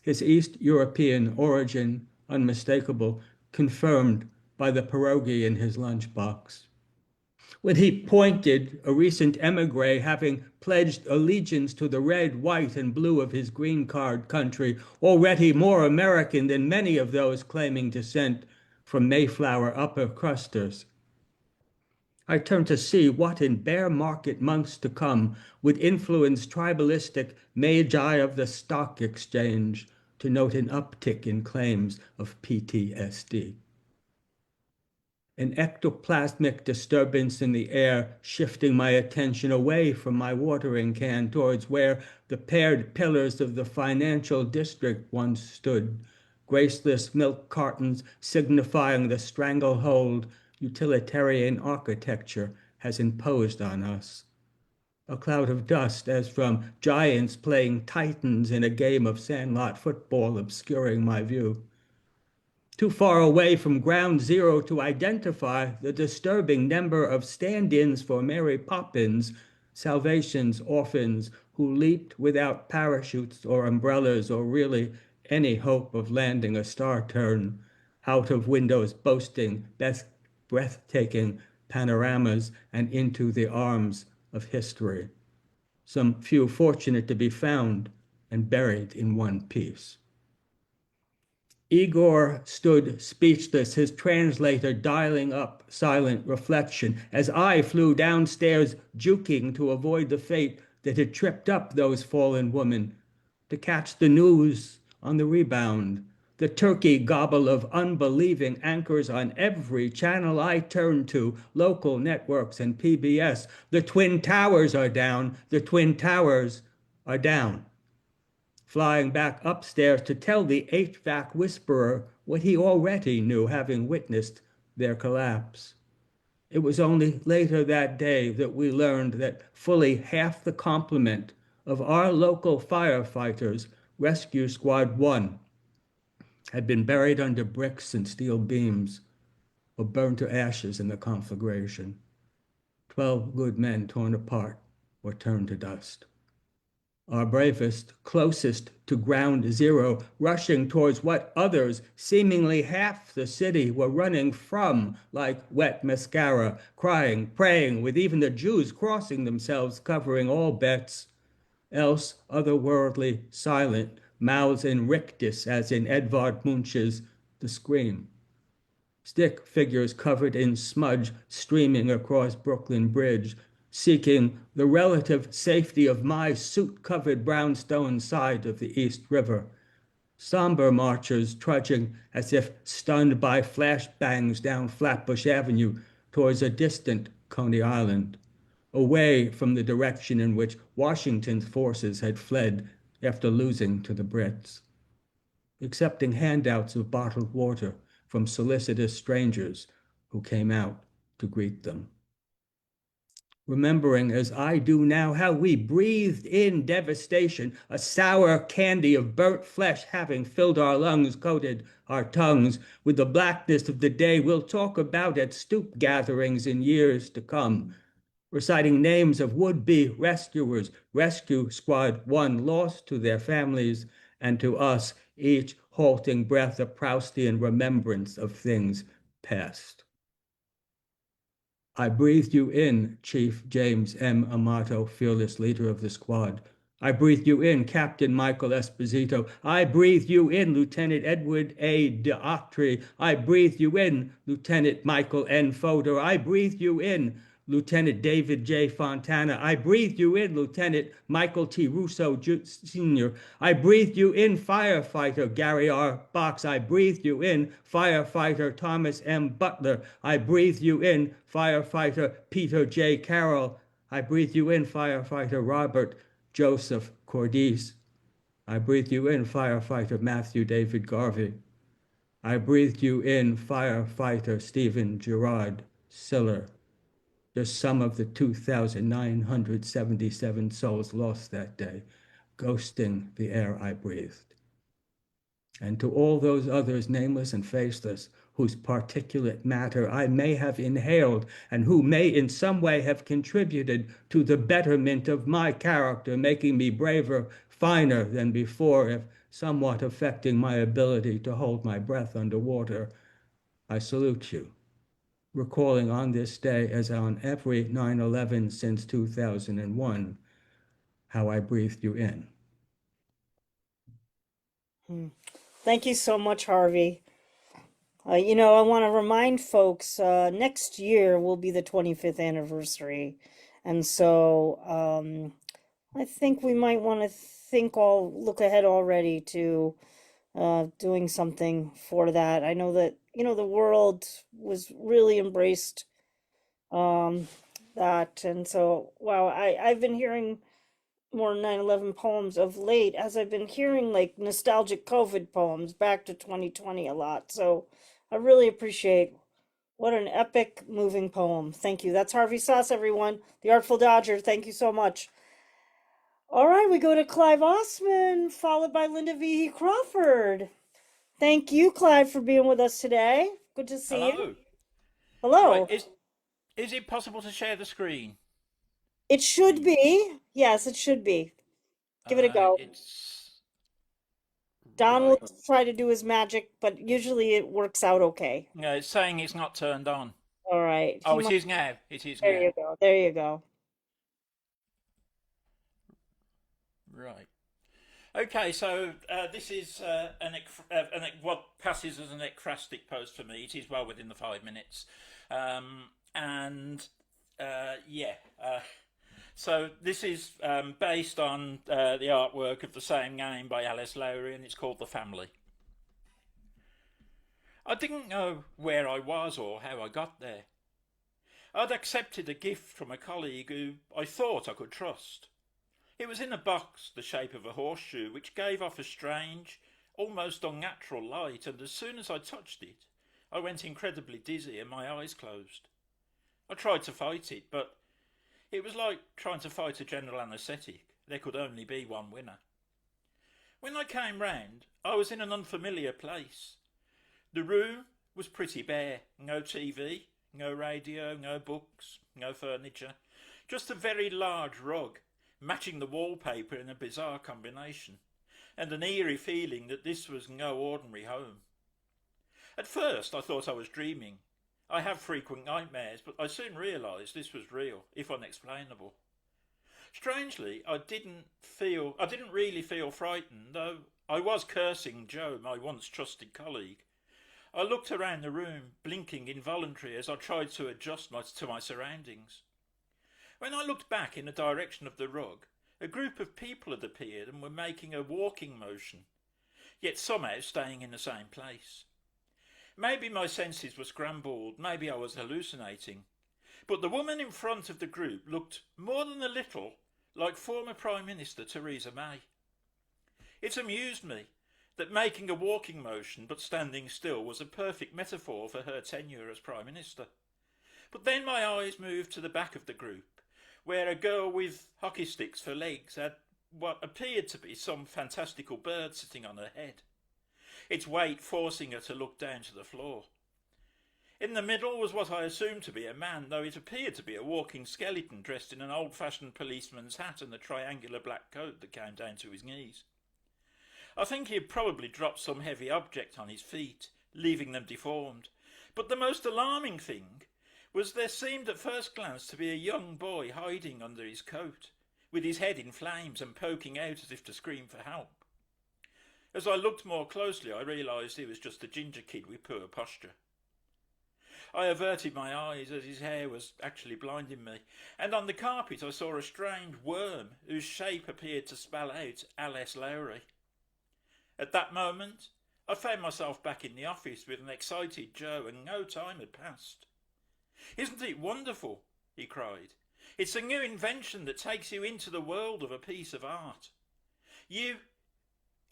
[SPEAKER 8] His East European origin, unmistakable, confirmed by the pierogi in his lunchbox. When he pointed, a recent emigre having pledged allegiance to the red, white, and blue of his green card country, already more American than many of those claiming descent from Mayflower upper crusters. I turned to see what in bear market months to come would influence tribalistic magi of the stock exchange to note an uptick in claims of PTSD. An ectoplasmic disturbance in the air, shifting my attention away from my watering can towards where the paired pillars of the financial district once stood, graceless milk cartons signifying the stranglehold utilitarian architecture has imposed on us. A cloud of dust as from giants playing titans in a game of sandlot football obscuring my view. Too far away from ground zero to identify the disturbing number of stand-ins for Mary Poppins, Salvation's orphans who leaped without parachutes or umbrellas or really any hope of landing a star turn, out of windows boasting breathtaking panoramas and into the arms of history. Some few fortunate to be found and buried in one piece. Igor stood speechless, his translator dialing up silent reflection as I flew downstairs, juking to avoid the fate that had tripped up those fallen women, to catch the news on the rebound, the turkey gobble of unbelieving anchors on every channel I turned to, local networks and PBS. The Twin Towers are down. The Twin Towers are down. Flying back upstairs to tell the HVAC whisperer what he already knew, having witnessed their collapse. It was only later that day that we learned that fully half the complement of our local firefighters, Rescue Squad 1, had been buried under bricks and steel beams or burned to ashes in the conflagration. 12 good men torn apart or turned to dust. Our bravest, closest to ground zero, rushing towards what others, seemingly half the city, were running from like wet mascara, crying, praying, with even the Jews crossing themselves, covering all bets, else otherworldly, silent, mouths in rictus as in Edvard Munch's The Scream. Stick figures covered in smudge streaming across Brooklyn Bridge, seeking the relative safety of my soot-covered brownstone side of the East River. Somber marchers trudging as if stunned by flashbangs down Flatbush Avenue towards a distant Coney Island, away from the direction in which Washington's forces had fled after losing to the Brits, accepting handouts of bottled water from solicitous strangers who came out to greet them. Remembering as I do now how we breathed in devastation, a sour candy of burnt flesh having filled our lungs, coated our tongues with the blackness of the day we'll talk about at stoop gatherings in years to come, reciting names of would-be rescuers, Rescue Squad 1 lost to their families, and to us, each halting breath of Proustian remembrance of things past. I breathed you in, Chief James M. Amato, fearless leader of the squad. I breathed you in, Captain Michael Esposito. I breathed you in, Lieutenant Edward A. D'Autry. I breathed you in, Lieutenant Michael N. Fodor. I breathed you in, Lieutenant David J. Fontana. I breathed you in, Lieutenant Michael T. Russo Sr. I breathed you in, firefighter Gary R. Box. I breathed you in, firefighter Thomas M. Butler. I breathed you in, firefighter Peter J. Carroll. I breathed you in, firefighter Robert Joseph Cordes. I breathed you in, firefighter Matthew David Garvey. I breathed you in, firefighter Stephen Gerard Siller. Just some of the 2,977 souls lost that day, ghosting the air I breathed. And to all those others, nameless and faceless, whose particulate matter I may have inhaled and who may in some way have contributed to the betterment of my character, making me braver, finer than before, if somewhat affecting my ability to hold my breath underwater, I salute you, recalling on this day, as on every 9/11 since 2001, how I breathed you in.
[SPEAKER 2] Thank you so much, Harvey. You know, I want to remind folks, next year will be the 25th anniversary. And so I think we might want to look ahead already to doing something for that. I know that, you know, the world was really embraced that. And so, wow, I've been hearing more 9/11 poems of late, as I've been hearing like nostalgic COVID poems back to 2020 a lot. So I really appreciate what an epic, moving poem. Thank you. That's Harvey Soss, everyone. The Artful Dodger. Thank you so much. All right, we go to Clive Oseman, followed by Lynda VE Crawford. Thank you, Clive, for being with us today. Good to see you. Hello.
[SPEAKER 9] Right, is it possible to share the screen?
[SPEAKER 2] It should be. Yes, it should be. Give it a go. Don will
[SPEAKER 9] Right.
[SPEAKER 2] try to do his magic, but usually it works out okay.
[SPEAKER 9] No, it's saying it's not turned on.
[SPEAKER 2] All right.
[SPEAKER 9] Oh, it is now. It is
[SPEAKER 2] There
[SPEAKER 9] now.
[SPEAKER 2] you go. There you go.
[SPEAKER 9] Right. Okay, so this is what passes as an ekphrastic post for me. It is well within the 5 minutes. So this is based on the artwork of the same name by Alice Lowry, and it's called The Family. I didn't know where I was or how I got there. I'd accepted a gift from a colleague who I thought I could trust. It was in a box the shape of a horseshoe, which gave off a strange, almost unnatural light, and as soon as I touched it, I went incredibly dizzy and my eyes closed. I tried to fight it, but it was like trying to fight a general anaesthetic. There could only be one winner. When I came round, I was in an unfamiliar place. The room was pretty bare. No TV, no radio, no books, no furniture. Just a very large rug, matching the wallpaper in a bizarre combination, and an eerie feeling that this was no ordinary home. At first I thought I was dreaming. I have frequent nightmares, but I soon realised this was real, if unexplainable. Strangely, I didn't really feel frightened, though I was cursing Joe, my once trusted colleague. I looked around the room, blinking involuntarily as I tried to adjust to my surroundings. When I looked back in the direction of the rug, a group of people had appeared and were making a walking motion, yet somehow staying in the same place. Maybe my senses were scrambled, maybe I was hallucinating, but the woman in front of the group looked more than a little like former Prime Minister Theresa May. It amused me that making a walking motion but standing still was a perfect metaphor for her tenure as Prime Minister. But then my eyes moved to the back of the group, where a girl with hockey sticks for legs had what appeared to be some fantastical bird sitting on her head, its weight forcing her to look down to the floor. In the middle was what I assumed to be a man, though it appeared to be a walking skeleton dressed in an old-fashioned policeman's hat and a triangular black coat that came down to his knees. I think he had probably dropped some heavy object on his feet, leaving them deformed, but the most alarming thing was there seemed at first glance to be a young boy hiding under his coat, with his head in flames and poking out as if to scream for help. As I looked more closely, I realised he was just a ginger kid with poor posture. I averted my eyes as his hair was actually blinding me, and on the carpet I saw a strange worm whose shape appeared to spell out Alice Lowry. At that moment, I found myself back in the office with an excited Joe, and no time had passed. "Isn't it wonderful?" he cried. "It's a new invention that takes you into the world of a piece of art. You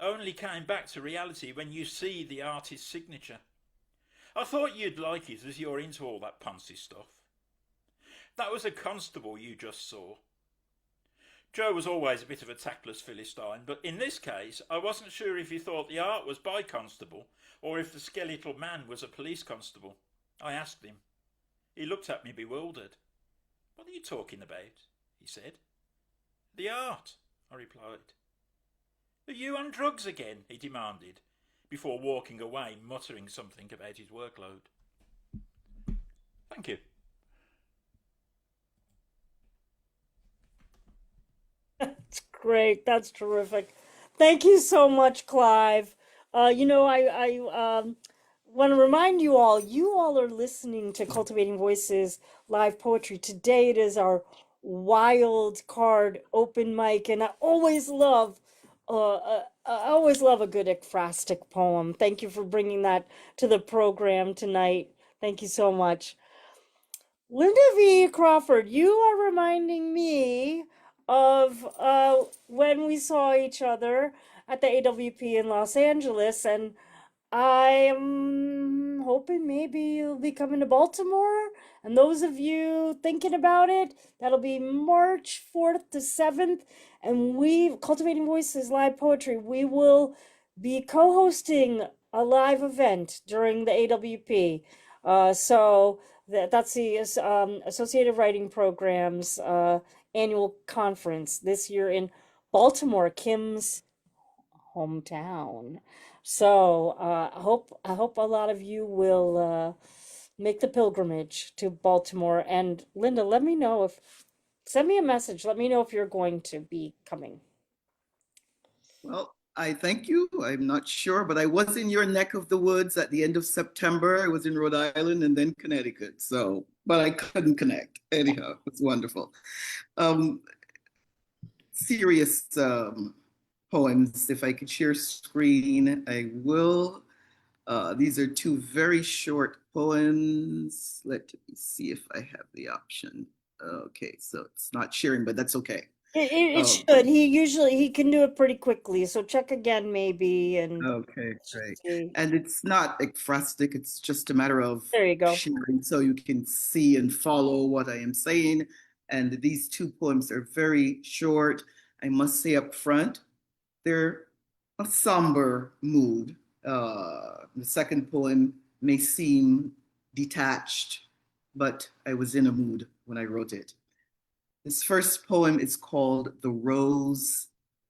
[SPEAKER 9] only came back to reality when you see the artist's signature. I thought you'd like it as you're into all that Ponzi stuff. That was a constable you just saw." Joe was always a bit of a tactless Philistine, but in this case I wasn't sure if he thought the art was by constable or if the skeletal man was a police constable. I asked him. He looked at me bewildered. "What are you talking about?" he said. "The art," I replied. "Are you on drugs again?" he demanded, before walking away muttering something about his workload. Thank you.
[SPEAKER 2] That's great. That's terrific. Thank you so much, Clive. I want to remind you all are listening to Cultivating Voices live poetry. Today it is our wild card open mic, and I always love a good ekphrastic poem. Thank you for bringing that to the program tonight. Thank you so much. Lynda VE Crawford, you are reminding me of when we saw each other at the AWP in Los Angeles, and I'm hoping maybe you'll be coming to Baltimore. And those of you thinking about it, that'll be March 4th to 7th. And Cultivating Voices Live Poetry, we will be co-hosting a live event during the AWP. So that's the Associated Writing Programs annual conference this year in Baltimore, Kim's hometown. So I hope a lot of you will make the pilgrimage to Baltimore. And Lynda, send me a message. Let me know if you're going to be coming.
[SPEAKER 10] Well, I thank you. I'm not sure, but I was in your neck of the woods at the end of September. I was in Rhode Island and then Connecticut. But I couldn't connect. Anyhow, it's wonderful. Serious poems. If I could share screen, I will. These are two very short poems. Let me see if I have the option. Okay, so it's not sharing, but that's okay.
[SPEAKER 2] It should. He can do it pretty quickly. So check again maybe. And
[SPEAKER 10] okay, great. And it's not ekphrastic. It's just a matter of
[SPEAKER 2] there you go.
[SPEAKER 10] sharing so you can see and follow what I am saying. And these two poems are very short. I must say up front, they're a somber mood. The second poem may seem detached, but I was in a mood when I wrote it. This first poem is called The Rose.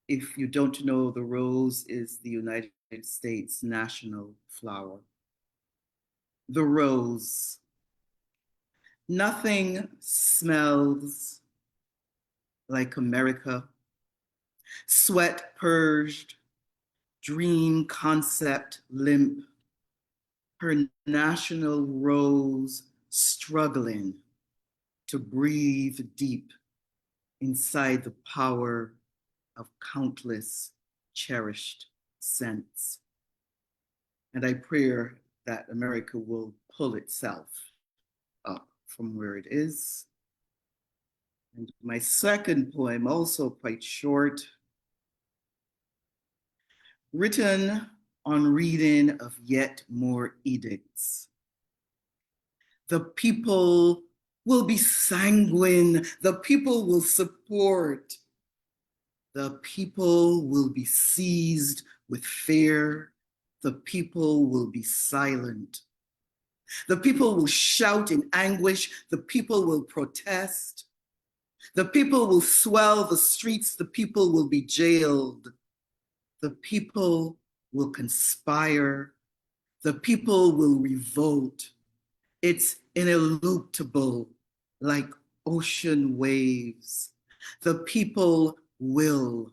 [SPEAKER 10] If you don't know, the rose is the United States national flower. The rose. Nothing smells like America. Sweat purged, dream concept limp. Her national rose struggling to breathe deep inside the power of countless cherished scents. And I pray that America will pull itself up from where it is. And my second poem, also quite short, written on reading of yet more edicts. The people will be sanguine. The people will support. The people will be seized with fear. The people will be silent. The people will shout in anguish. The people will protest. The people will swell the streets. The people will be jailed. The people will conspire. The people will revolt. It's ineluctable, like ocean waves. The people will.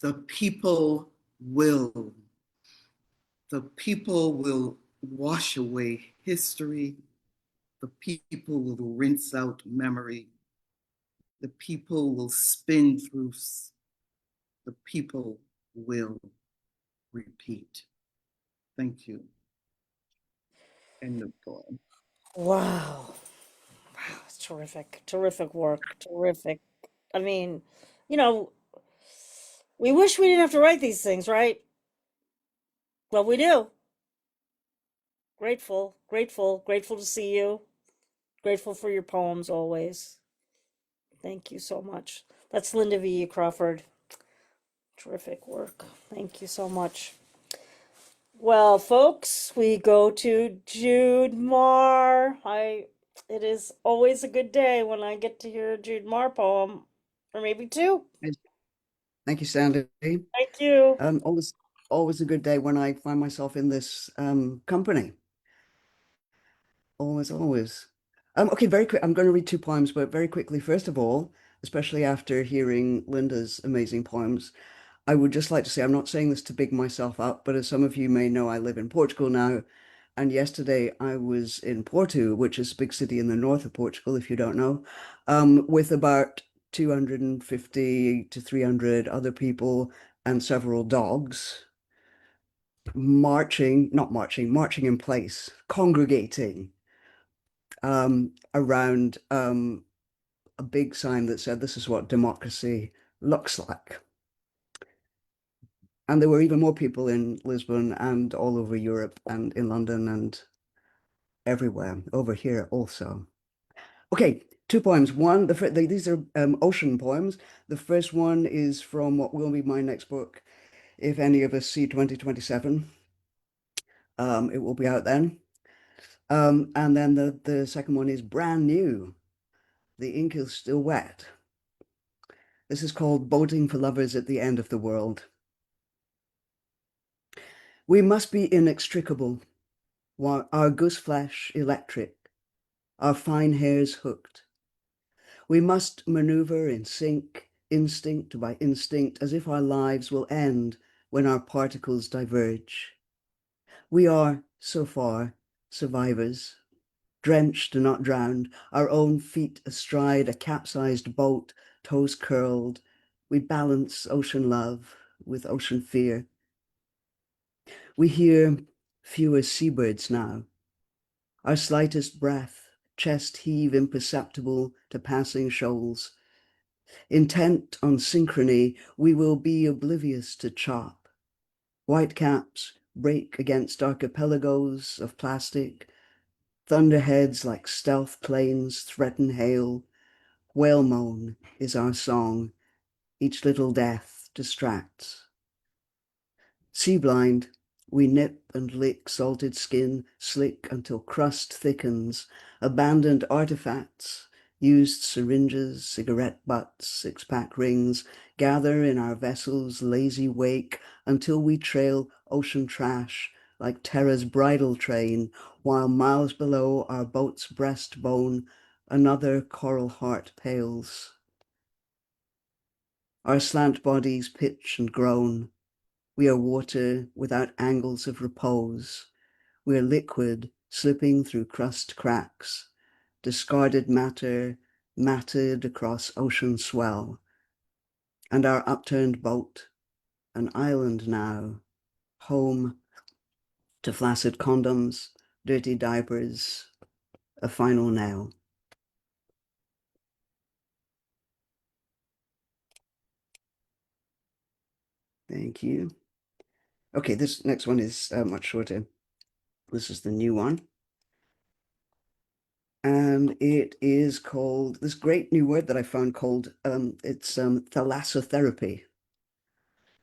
[SPEAKER 10] The people will. The people will wash away history. The people will rinse out memory. The people will spin through. The people will repeat. Thank you. End of poem.
[SPEAKER 2] Wow. Wow, it's terrific. Terrific work. Terrific. I mean, you know, we wish we didn't have to write these things, right? Well, we do. Grateful, grateful, grateful to see you. Grateful for your poems always. Thank you so much. That's Lynda VE Crawford. Terrific work. Thank you so much. Well, folks, we go to Jude Marr. It is always a good day when I get to hear a Jude Marr poem, or maybe two.
[SPEAKER 11] Thank you, Sandy.
[SPEAKER 2] Thank you.
[SPEAKER 11] Always a good day when I find myself in this company. Always. Okay, very quick. I'm going to read two poems, but very quickly. First of all, especially after hearing Lynda's amazing poems, I would just like to say, I'm not saying this to big myself up, but as some of you may know, I live in Portugal now. And yesterday I was in Porto, which is a big city in the north of Portugal, if you don't know, with about 250 to 300 other people and several dogs marching in place, congregating around a big sign that said, "This is what democracy looks like." And there were even more people in Lisbon and all over Europe and in London and everywhere, over here also. Okay, two poems. One, these are ocean poems. The first one is from what will be my next book, if any of us see 2027. It will be out then. And then the second one is brand new. The ink is still wet. This is called Boating for Lovers at the End of the World. We must be inextricable, our goose flesh electric, our fine hairs hooked. We must maneuver in sync, instinct by instinct, as if our lives will end when our particles diverge. We are, so far, survivors, drenched and not drowned, our own feet astride a capsized boat, toes curled. We balance ocean love with ocean fear. We hear fewer seabirds now. Our slightest breath, chest heave imperceptible to passing shoals. Intent on synchrony, we will be oblivious to chop. Whitecaps break against archipelagos of plastic. Thunderheads like stealth planes threaten hail. Whale moan is our song. Each little death distracts. Sea blind, we nip and lick salted skin, slick until crust thickens. Abandoned artifacts, used syringes, cigarette butts, six-pack rings, gather in our vessel's lazy wake until we trail ocean trash like Terra's bridal train, while miles below our boat's breastbone, another coral heart pales. Our slant bodies pitch and groan. We are water without angles of repose. We are liquid slipping through crust cracks, discarded matter matted across ocean swell. And our upturned boat, an island now, home to flaccid condoms, dirty diapers, a final nail. Thank you. Okay, this next one is much shorter. This is the new one. And it is called, this great new word that I found called, it's thalassotherapy,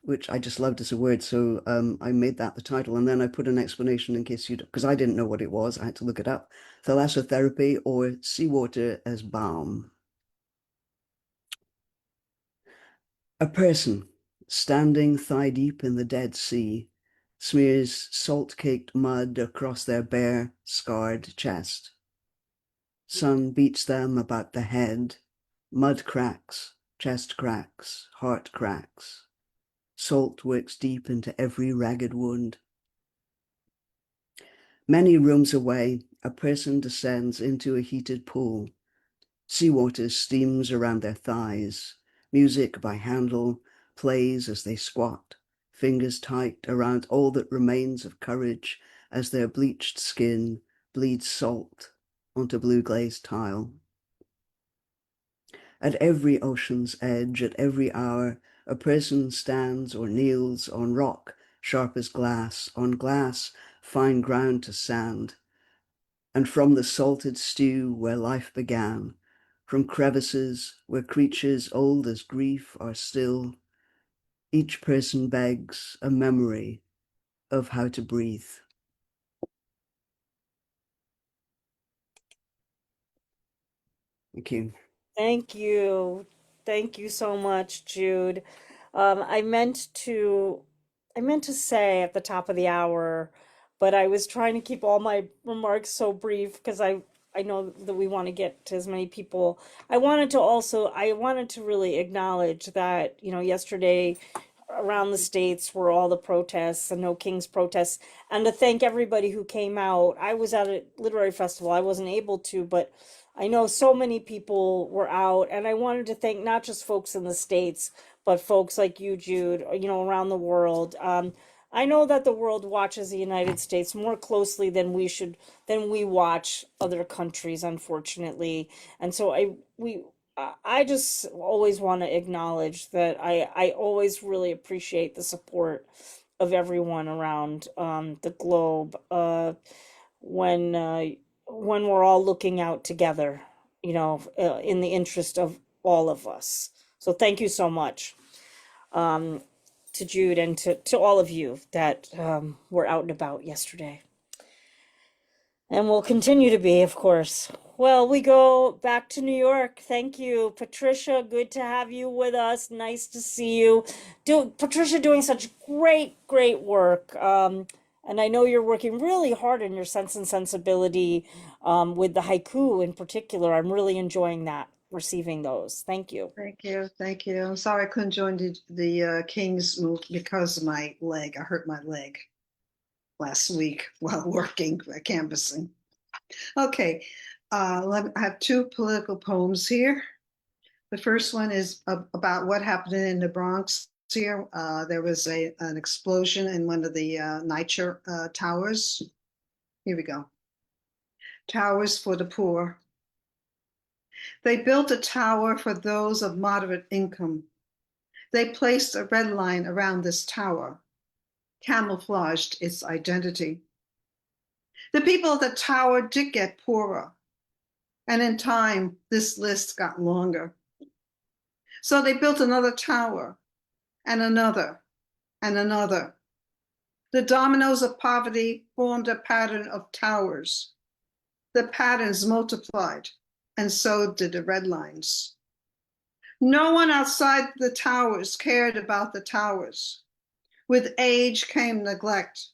[SPEAKER 11] which I just loved as a word. So I made that the title. And then I put an explanation in case you, because I didn't know what it was. I had to look it up. Thalassotherapy, or seawater as balm. A person standing thigh deep in the Dead Sea smears salt-caked mud across their bare, scarred chest. Sun beats them about the head, mud cracks, chest cracks, heart cracks. Salt works deep into every ragged wound. Many rooms away, A person descends into a heated pool. Seawater steams around their thighs. Music by Handel plays as they squat, fingers tight around all that remains of courage as their bleached skin bleeds salt onto blue glazed tile. At every ocean's edge, at every hour, a person stands or kneels on rock, sharp as glass, on glass, fine ground to sand. And from the salted stew where life began, from crevices where creatures old as grief are still, each person begs a memory of how to breathe. Thank you.
[SPEAKER 2] Thank you. Thank you so much, Jude. I meant to say at the top of the hour, but I was trying to keep all my remarks so brief because I know that we want to get to as many people. I wanted to really acknowledge that, yesterday around the states were all the protests and No Kings protests, and to thank everybody who came out. I was at a literary festival. I wasn't able to, but I know so many people were out, and I wanted to thank not just folks in the States, but folks like you, Jude, around the world. I know that the world watches the United States more closely than we watch other countries, unfortunately. And so I just always want to acknowledge that I always really appreciate the support of everyone around the globe when we're all looking out together, in the interest of all of us. So thank you so much to Jude and to all of you that were out and about yesterday. And will continue to be, of course. Well, we go back to New York. Thank you, Patricia. Good to have you with us. Nice to see you. Patricia doing such great work. And I know you're working really hard in your Sense and Sensibility with the haiku in particular. I'm really enjoying that, receiving those. Thank you.
[SPEAKER 12] Thank you. Thank you. I'm sorry I couldn't join the King's move because of my leg. I hurt my leg last week while working, canvassing. Okay, I have two political poems here. The first one is about what happened in the Bronx here. There was an explosion in one of the NYCHA towers. Here we go. Towers for the poor. They built a tower for those of moderate income. They placed a red line around this tower, camouflaged its identity. The people of the tower did get poorer, and in time, this list got longer. So they built another tower, and another, and another. The dominoes of poverty formed a pattern of towers. The patterns multiplied, and so did the red lines. No one outside the towers cared about the towers. With age came neglect.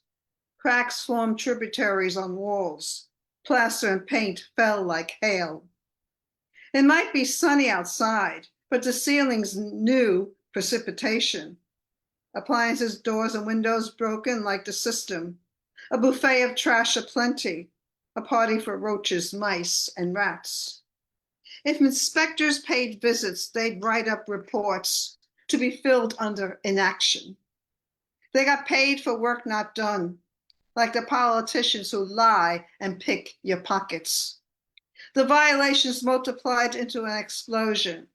[SPEAKER 12] Cracks formed tributaries on walls. Plaster and paint fell like hail. It might be sunny outside, but the ceilings knew precipitation. Appliances, doors, and windows broken like the system. A buffet of trash aplenty. A party for roaches, mice, and rats. If inspectors paid visits, they'd write up reports to be filled under inaction. They got paid for work not done, like the politicians who lie and pick your pockets. The violations multiplied into an explosion.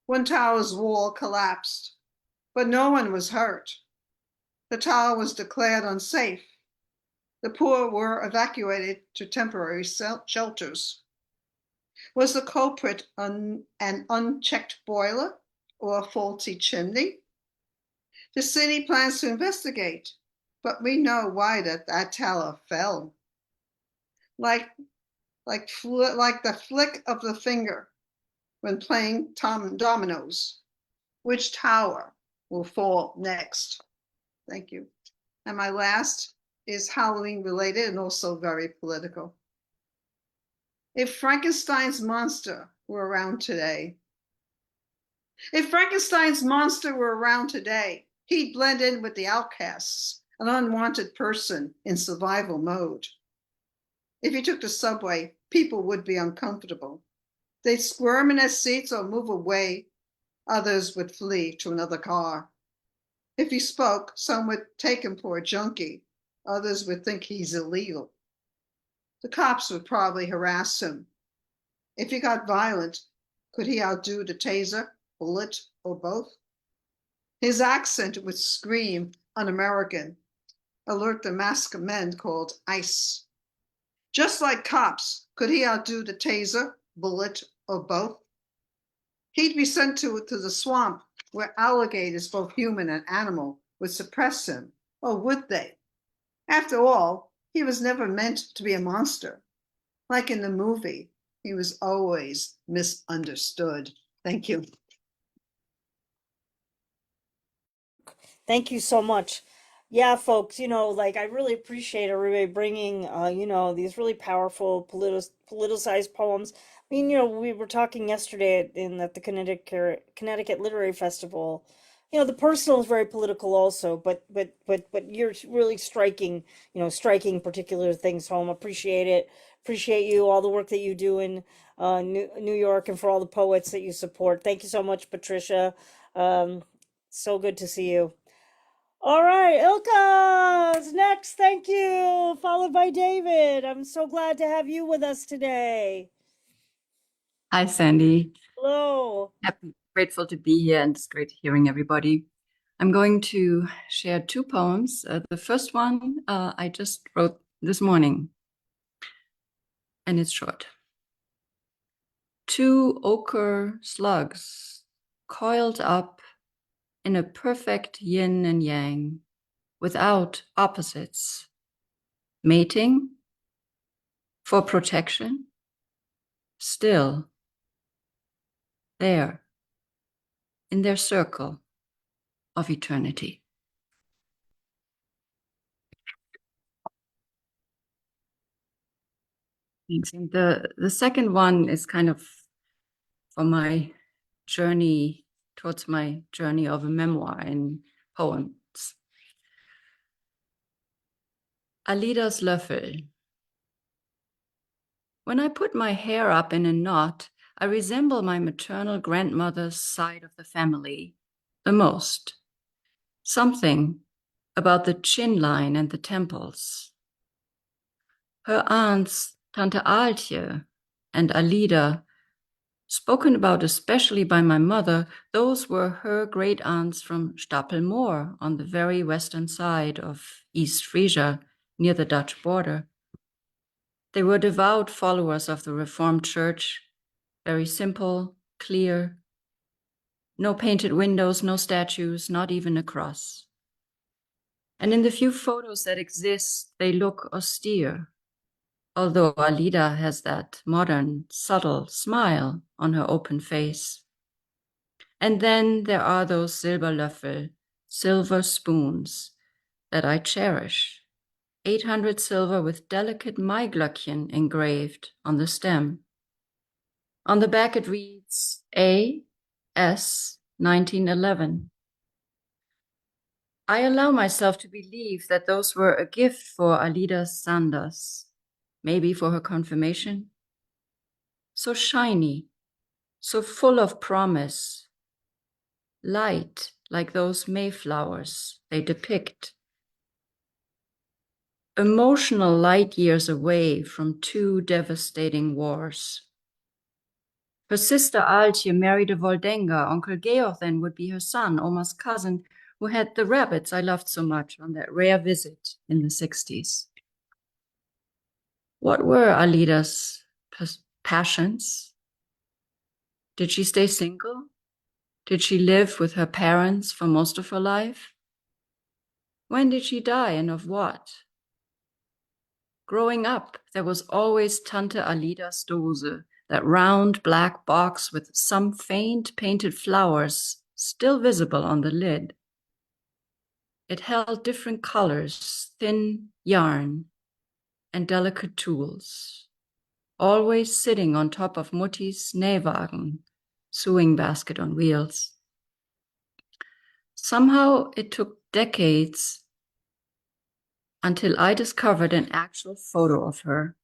[SPEAKER 12] One tower's wall collapsed, but no one was hurt. The tower was declared unsafe. The poor were evacuated to temporary shelters. Was the culprit an unchecked boiler or a faulty chimney? The city plans to investigate, but we know why that tower fell. Like the flick of the finger when playing dominoes. Which tower will fall next? Thank you. And my last is Halloween related and also very political. If Frankenstein's monster were around today, he'd blend in with the outcasts, an unwanted person in survival mode. If you took the subway, people would be uncomfortable. They'd squirm in their seats or move away. Others would flee to another car. If he spoke, some would take him for a junkie. Others would think he's illegal. The cops would probably harass him. If he got violent, could he outdo the taser, bullet, or both? His accent would scream un-American, alert the masked men called ICE. Just like cops, could he outdo the taser, bullet, or both? He'd be sent to the swamp where alligators, both human and animal, would suppress him. Or would they? After all, he was never meant to be a monster. Like in the movie, he was always misunderstood. Thank you.
[SPEAKER 2] Thank you so much. Yeah, folks, like I really appreciate everybody bringing, these really powerful politicized poems. I mean, we were talking yesterday at the Connecticut Literary Festival. The personal is very political also, but you're really striking particular things home. Appreciate it. Appreciate you, all the work that you do in New York, and for all the poets that you support. Thank you so much, Patricia. So good to see you. All right, Eelka's next. Thank you. Followed by David. I'm so glad to have you with us today.
[SPEAKER 13] Hi, Sandy.
[SPEAKER 2] Hello.
[SPEAKER 13] Grateful to be here, and it's great hearing everybody. I'm going to share two poems. The first one I just wrote this morning, and it's short. Two ochre slugs coiled up in a perfect yin and yang, without opposites, mating for protection, still there in their circle of eternity. Thanks. And the second one is kind of for my journey towards my journey of a memoir in poems. Alida's Löffel. When I put my hair up in a knot, I resemble my maternal grandmother's side of the family the most. Something about the chin line and the temples. Her aunts, Tante Altje and Alida, spoken about especially by my mother, those were her great aunts from Stapelmoor on the very western side of East Frisia, near the Dutch border. They were devout followers of the Reformed Church, very simple, clear, no painted windows, no statues, not even a cross. And in the few photos that exist, they look austere, although Alida has that modern, subtle smile on her open face. And then there are those Silberlöffel, silver spoons, that I cherish. 800 silver with delicate Maiglöckchen engraved on the stem. On the back it reads A.S. 1911. I allow myself to believe that those were a gift for Alida Sanders, maybe for her confirmation. So shiny, so full of promise, light like those Mayflowers they depict. Emotional light years away from two devastating wars. Her sister Altje married a Voldenga. Uncle Georg then would be her son, Oma's cousin, who had the rabbits I loved so much on that rare visit in the 60s. What were Alida's passions? Did she stay single? Did she live with her parents for most of her life? When did she die, and of what? Growing up, there was always Tante Alida's Dose, that round black box with some faint painted flowers still visible on the lid. It held different colors, thin yarn, and delicate tools, always sitting on top of Mutti's Nähwagen, sewing basket on wheels. Somehow it took decades until I discovered an actual photo of her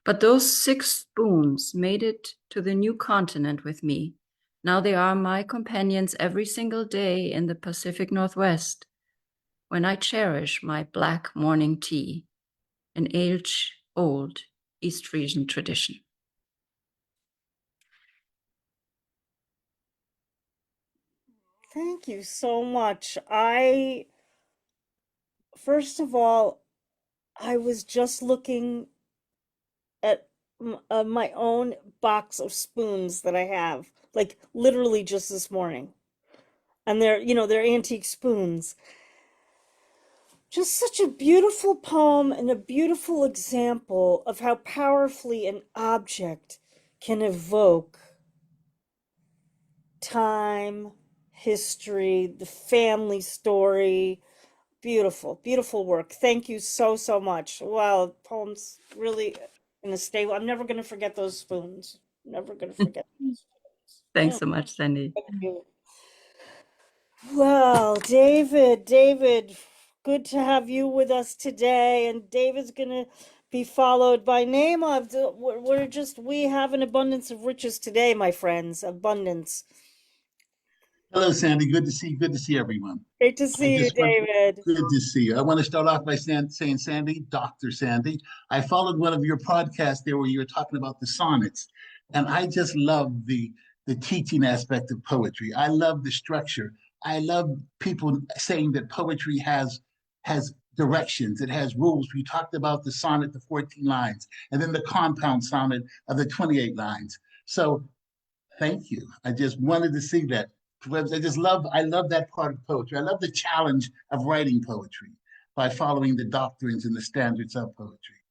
[SPEAKER 13] But those 6 spoons made it to the new continent with me. Now they are my companions every single day in the Pacific Northwest, when I cherish my black morning tea, an age-old East Frisian tradition.
[SPEAKER 2] Thank you so much. First of all, I was just looking at my own box of spoons that I have, like literally just this morning. And they're antique spoons. Just such a beautiful poem and a beautiful example of how powerfully an object can evoke time, history, the family story. Beautiful, beautiful work. Thank you so, so much. Wow, poems really in a stable. I'm never going to forget those spoons. Never going to forget those spoons.
[SPEAKER 13] Thanks so much, Sandy.
[SPEAKER 2] Thank you. Well, David, good to have you with us today. And David's going to be followed by Nayma. We have an abundance of riches today, my friends. Abundance.
[SPEAKER 14] Hello, Sandy. Good to see you. Good to see everyone.
[SPEAKER 2] Great to see you, David.
[SPEAKER 14] Good to see you. I want to start off by saying, Sandy, Dr. Sandy, I followed one of your podcasts there where you were talking about the sonnets, and I just love the teaching aspect of poetry. I love the structure. I love people saying that poetry has directions. It has rules. We talked about the sonnet, the 14 lines, and then the compound sonnet of the 28 lines. So thank you. I just wanted to see that. I love that part of poetry. I love the challenge of writing poetry by following the doctrines and the standards of poetry.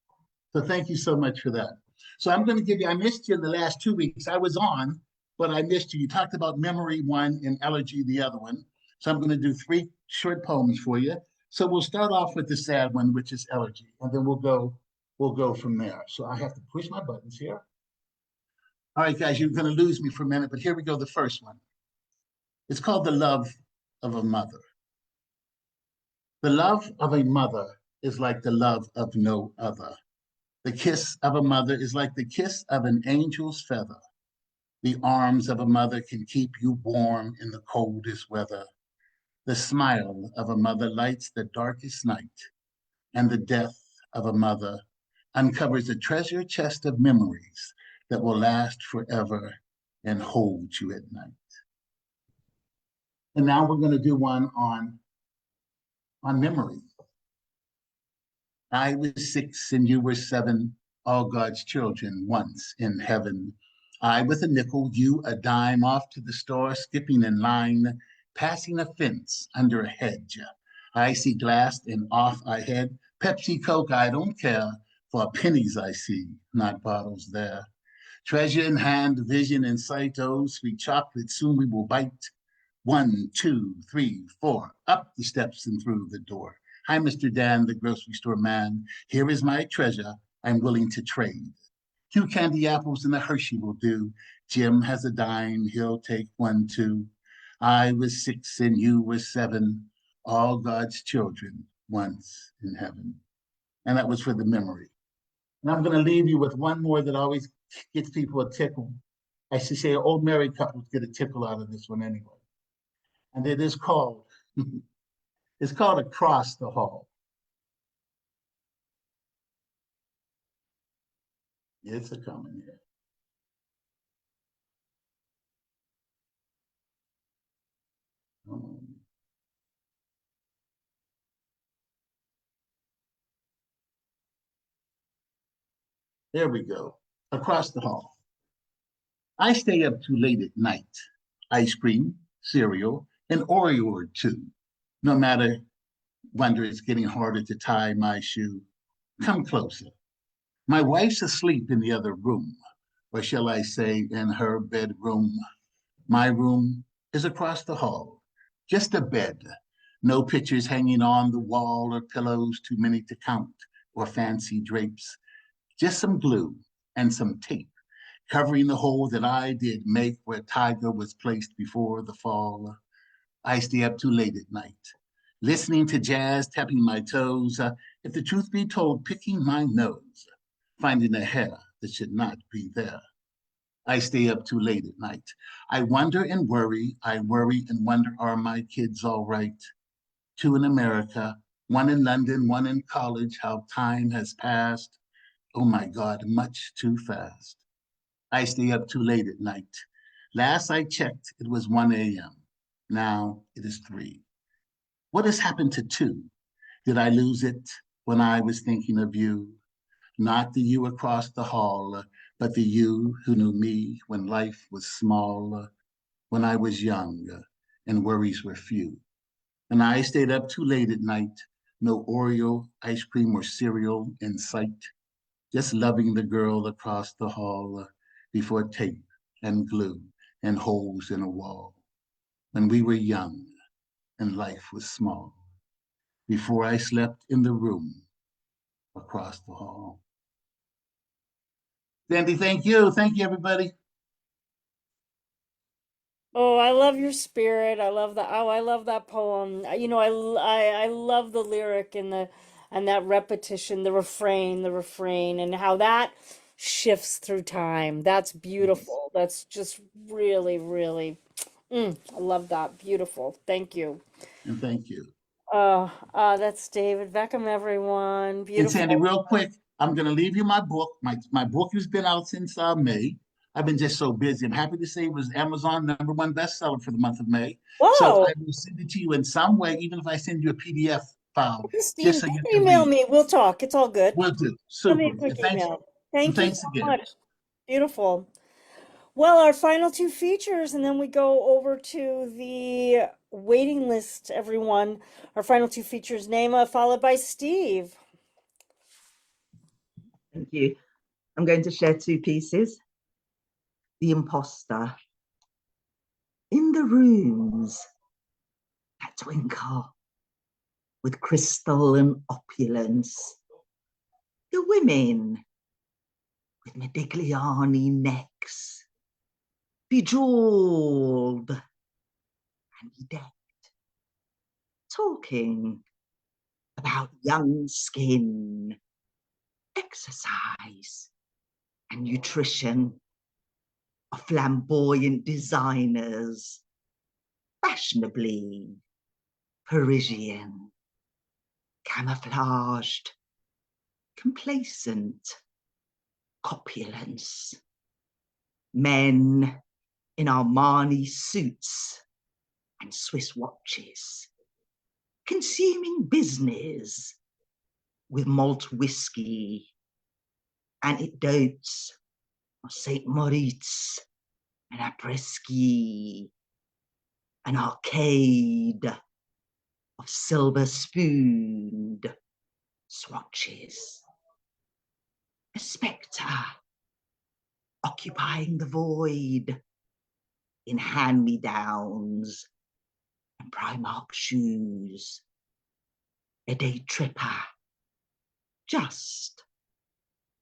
[SPEAKER 14] So thank you so much for that. So I'm going to give you, I missed you in the last 2 weeks. I was on, but I missed you. You talked about memory one and elegy the other one. So I'm going to do 3 short poems for you. So we'll start off with the sad one, which is elegy, and then we'll go from there. So I have to push my buttons here. All right, guys, you're going to lose me for a minute, but here we go, the first one. It's called The Love of a Mother. The love of a mother is like the love of no other. The kiss of a mother is like the kiss of an angel's feather. The arms of a mother can keep you warm in the coldest weather. The smile of a mother lights the darkest night, and the death of a mother uncovers a treasure chest of memories that will last forever and hold you at night. And now we're going to do one on memory. I was 6 and you were 7, all God's children once in heaven. I with a nickel, you a dime, off to the store, skipping in line, passing a fence under a hedge. Icy glass and off I head. Pepsi, Coke, I don't care, for pennies I see, not bottles there. Treasure in hand, vision in sight, oh, sweet chocolate, soon we will bite. 1, 2, 3, 4, up the steps and through the door. Hi, Mr. Dan, the grocery store man. Here is my treasure I'm willing to trade. 2 candy apples and a Hershey will do. Jim has a dime, he'll take 1, 2. I was 6 and you were 7, all God's children once in heaven. And that was for the memory. And I'm going to leave you with one more that always gets people a tickle. I should say old married couples get a tickle out of this one anyway. And it is called, it's called Across the Hall. It's a coming here. There we go. Across the hall. I stay up too late at night. Ice cream, cereal, an Oreo or 2. No matter, wonder it's getting harder to tie my shoe. Come closer. My wife's asleep in the other room, or shall I say in her bedroom. My room is across the hall, just a bed. No pictures hanging on the wall or pillows too many to count, or fancy drapes. Just some glue and some tape covering the hole that I did make where Tiger was placed before the fall. I stay up too late at night, listening to jazz, tapping my toes, if the truth be told, picking my nose. finding a hair that should not be there. I stay up too late at night. I wonder and worry. I worry and wonder, are my kids all right? Two in America, one in London, one in college. How time has passed. Oh my God, much too fast. I stay up too late at night. Last I checked, it was 1 a.m. Now it is 3. What has happened to 2? Did I lose it when I was thinking of you? Not the you across the hall, but the you who knew me when life was small, when I was young and worries were few. And I stayed up too late at night, no Oreo, ice cream, or cereal in sight, just loving the girl across the hall before tape and glue and holes in a wall. When we were young and life was small, before I slept in the room across the hall. Sandy, thank you. Thank you, everybody.
[SPEAKER 2] Oh, I love your spirit. I love that. Oh, I love that poem. You know, I love the lyric and that repetition, the refrain, and how that shifts through time. That's beautiful. That's just really, really. I love that. Beautiful. Thank you.
[SPEAKER 14] And thank you.
[SPEAKER 2] That's David Beckom, everyone.
[SPEAKER 14] And
[SPEAKER 2] Beautiful.
[SPEAKER 14] Sandy, real quick, I'm going to leave you my book. My book has been out since May. I've been just so busy. I'm happy to say it was Amazon #1 bestseller for the month of May. So
[SPEAKER 2] Whoa.
[SPEAKER 14] I will send it to you in some way, even if I send you a PDF file, just
[SPEAKER 2] Christine,
[SPEAKER 14] so you can
[SPEAKER 2] email
[SPEAKER 14] read.
[SPEAKER 2] me. We'll talk. It's all good.
[SPEAKER 14] Will do.
[SPEAKER 2] Send me
[SPEAKER 14] Super.
[SPEAKER 2] a quick
[SPEAKER 14] And thanks.
[SPEAKER 2] email.
[SPEAKER 14] And
[SPEAKER 2] Thank you
[SPEAKER 14] thanks
[SPEAKER 2] so
[SPEAKER 14] again.
[SPEAKER 2] much. Beautiful. Well, our final 2 features, and then we go over to the waiting list, everyone. Our final 2 features, Nayma, followed by Steve.
[SPEAKER 15] Thank you. I'm going to share 2 pieces. The Imposter. In the rooms that twinkle with crystal and opulence, the women with Modigliani necks, bejeweled and bedecked, talking about young skin, exercise, and nutrition, of flamboyant designers, fashionably Parisian, camouflaged, complacent, corpulence, men in Armani suits and Swiss watches, consuming business with malt whiskey, anecdotes of St. Moritz and après-ski, an arcade of silver-spooned swatches, a spectre occupying the void in hand-me-downs and Primark shoes, a day tripper just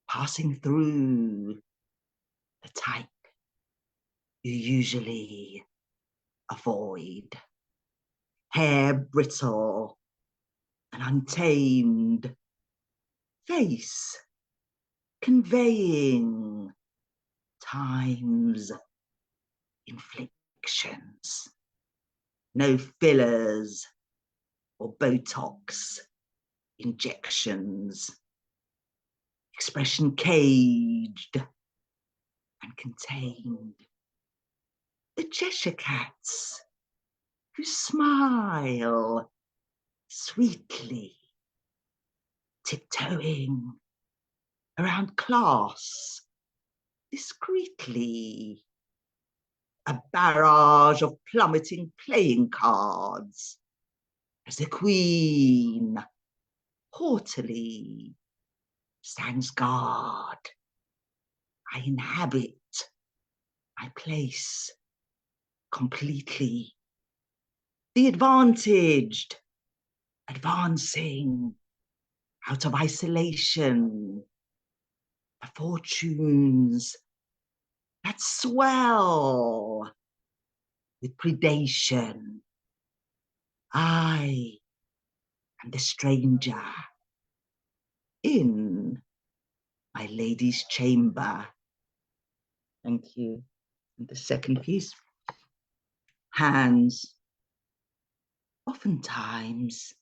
[SPEAKER 15] passing through, the type you usually avoid, hair brittle and untamed, face conveying time's inflictions, no fillers or Botox injections, expression caged and contained, the Cheshire cats who smile sweetly, tiptoeing around class discreetly, a barrage of plummeting playing cards as the queen haughtily stands guard. I inhabit my place completely. The advantaged advancing out of isolation, the fortunes that swell with predation. I am the stranger in my lady's chamber. Thank you. And the second piece, hands. Oftentimes,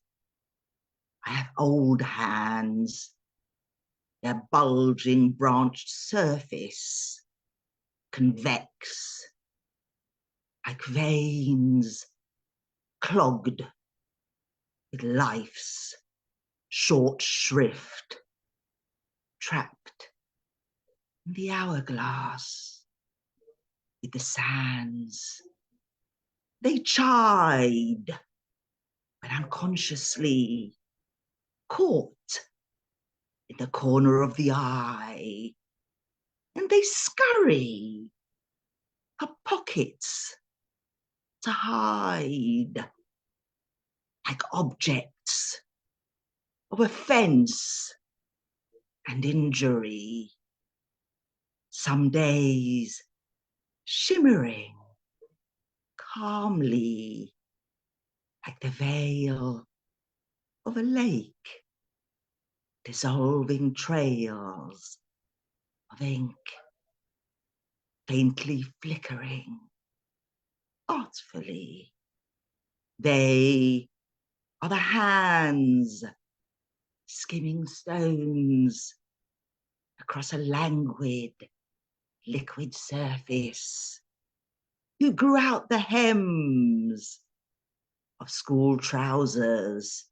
[SPEAKER 15] I have old hands, their bulging branched surface, convex, like veins, clogged with life's short shrift, trapped in the hourglass with the sands. They chide when unconsciously caught in the corner of the eye, and they scurry for pockets to hide, like objects of offense and injury. Some days shimmering calmly, like the veil of a lake, dissolving trails of ink, faintly flickering, artfully. They are the hands skimming stones across a languid, liquid surface, who grew out the hems of school trousers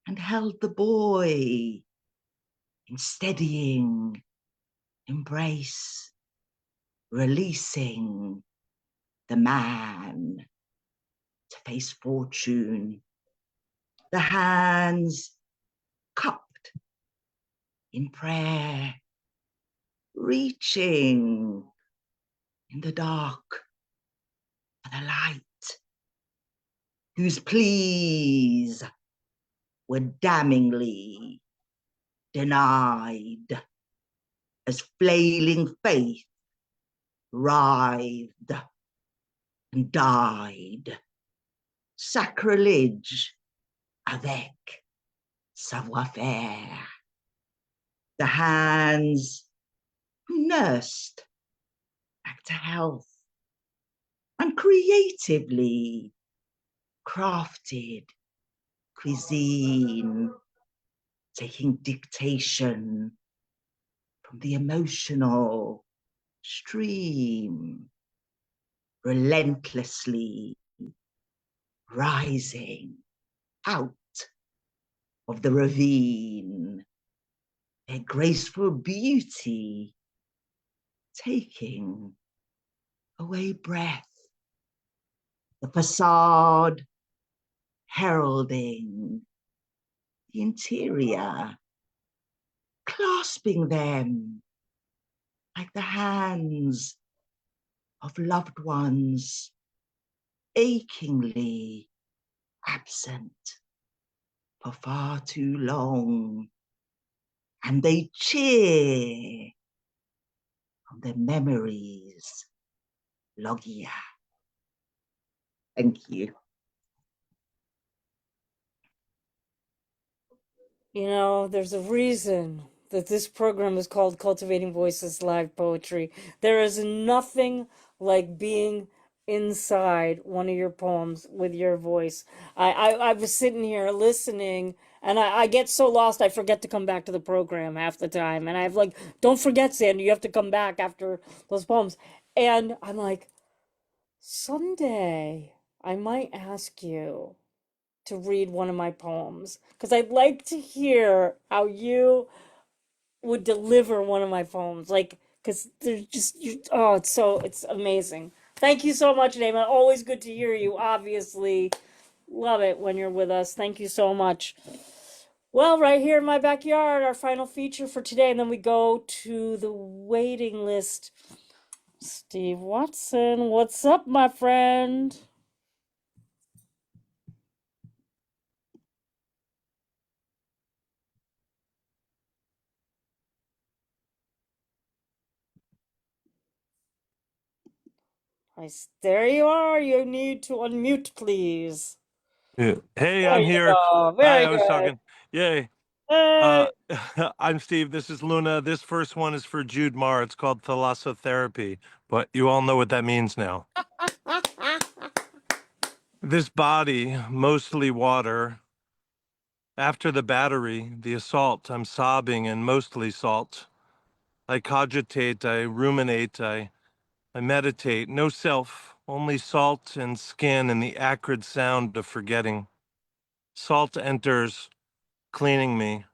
[SPEAKER 15] and held the boy in steadying embrace, releasing the man to face fortune. The hands cupped in prayer, reaching in the dark for the light, whose pleas were damningly denied as flailing faith writhed and died. Sacrilege avec savoir-faire. The hands who nursed back to health and creatively crafted cuisine, taking dictation from the emotional stream, relentlessly rising out of the ravine, their graceful beauty taking away breath, the facade heralding the interior, clasping them like the hands of loved ones achingly absent for far too long, and they cheer on their memories. Logia. Thank you.
[SPEAKER 2] You know, there's a reason that this program is called Cultivating Voices Live Poetry. There is nothing like being inside one of your poems with your voice. I was sitting here listening, and I get so lost I forget to come back to the program half the time. And I've like, don't forget, Sandy, you have to come back after those poems. And I'm like, someday I might ask you to read one of my poems because I'd like to hear how you would deliver one of my poems, like, because they're just oh, it's amazing. Thank you so much, Nayma. Always good to hear you. Obviously love it when you're with us. Thank you so much. Well, right here in my backyard, our final feature for today, and then we go to the waiting list. Stephe Watson, what's up, my friend? There you are. You need to unmute, please.
[SPEAKER 16] Yeah. Hey,
[SPEAKER 2] There
[SPEAKER 16] I'm
[SPEAKER 2] you
[SPEAKER 16] here.
[SPEAKER 2] go.
[SPEAKER 16] Hi,
[SPEAKER 2] Very
[SPEAKER 16] I was
[SPEAKER 2] good.
[SPEAKER 16] talking. Yay. I'm Steve. This is Luna. This first one is for Jude Marr. It's called Thalassotherapy, but you all know what that means now. This body, mostly water. After the battery, the assault, I'm sobbing and mostly salt. I cogitate, I ruminate, I meditate. No self, only salt and skin and the acrid sound of forgetting. Salt enters, cleaning me.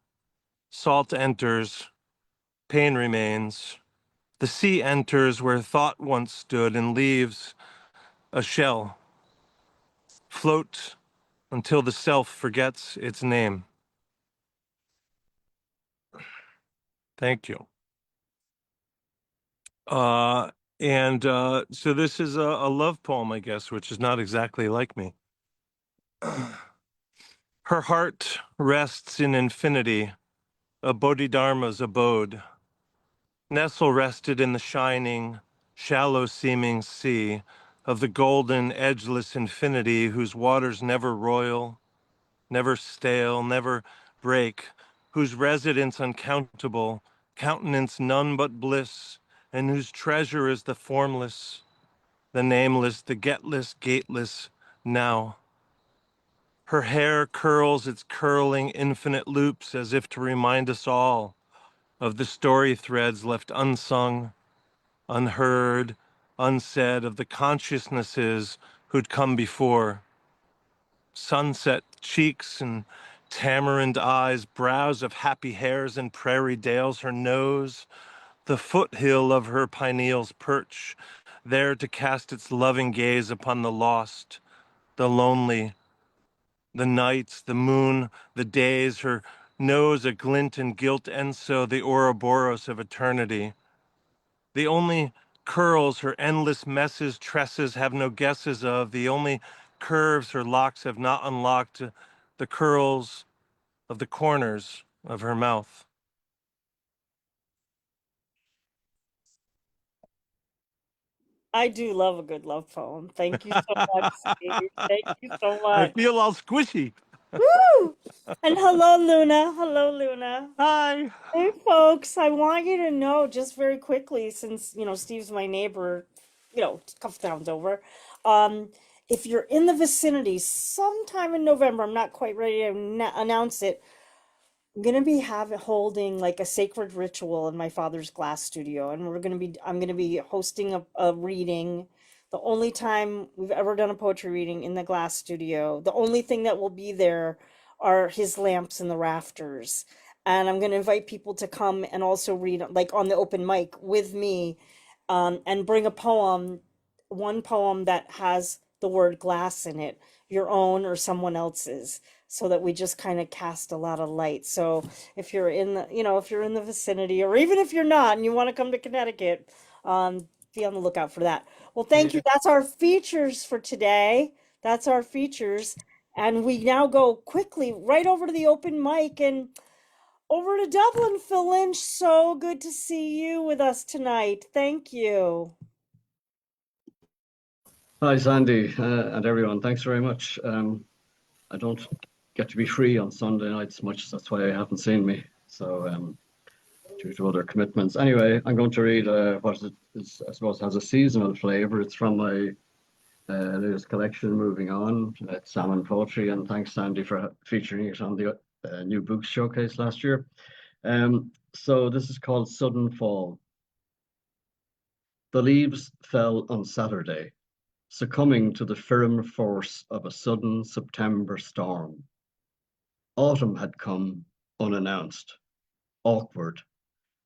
[SPEAKER 16] Salt enters, pain remains. The sea enters where thought once stood and leaves a shell. Float until the self forgets its name. Thank you. So this is a love poem, I guess, which is not exactly like me. Her heart rests in infinity, a Bodhidharma's abode. Nestle rested in the shining, shallow-seeming sea of the golden, edgeless infinity whose waters never roil, never stale, never break, whose residence uncountable, countenance none but bliss, and whose treasure is the formless, the nameless, the getless, gateless now. Her hair curls its curling infinite loops as if to remind us all of the story threads left unsung, unheard, unsaid, of the consciousnesses who'd come before. Sunset cheeks and tamarind eyes, brows of happy hairs and prairie dales, her nose, the foothill of her pineals perch, there to cast its loving gaze upon the lost, the lonely, the nights, the moon, the days, her nose a glint and gilt enso, the Ouroboros of eternity. The only curls her endless messes, tresses have no guesses of, the only curves her locks have not unlocked, the curls of the corners of her mouth.
[SPEAKER 2] I do love a good love poem. Thank you so much, Steve. Thank you so
[SPEAKER 16] I
[SPEAKER 2] much.
[SPEAKER 16] feel all squishy.
[SPEAKER 2] Woo! And hello, Luna. Hello, Luna.
[SPEAKER 16] Hi.
[SPEAKER 2] Hey, folks. I want you to know just very quickly, since, Steve's my neighbor, a couple towns over. If you're in the vicinity sometime in November, I'm not quite ready to announce it. I'm gonna be holding like a sacred ritual in my father's glass studio, and I'm gonna be hosting a reading. The only time we've ever done a poetry reading in the glass studio. The only thing that will be there are his lamps in the rafters. And I'm gonna invite people to come and also read like on the open mic with me, and bring a poem, one poem that has the word glass in it, your own or someone else's, so that we just kind of cast a lot of light. So if you're in if you're in the vicinity, or even if you're not and you want to come to Connecticut, be on the lookout for that. Well, thank you. That's our features for today. That's our features. And we now go quickly right over to the open mic and over to Dublin. Phil Lynch, so good to see you with us tonight. Thank you.
[SPEAKER 17] Hi, Sandy, and everyone. Thanks very much. I don't get to be free on Sunday nights much. That's why you haven't seen me. So, due to other commitments. Anyway, I'm going to read what is, I suppose, has a seasonal flavor. It's from my latest collection, Moving On. It's Salmon Poetry, and thanks, Sandy, for featuring it on the New Books Showcase last year. So this is called Sudden Fall. The leaves fell on Saturday, succumbing to the firm force of a sudden September storm. Autumn had come unannounced, awkward,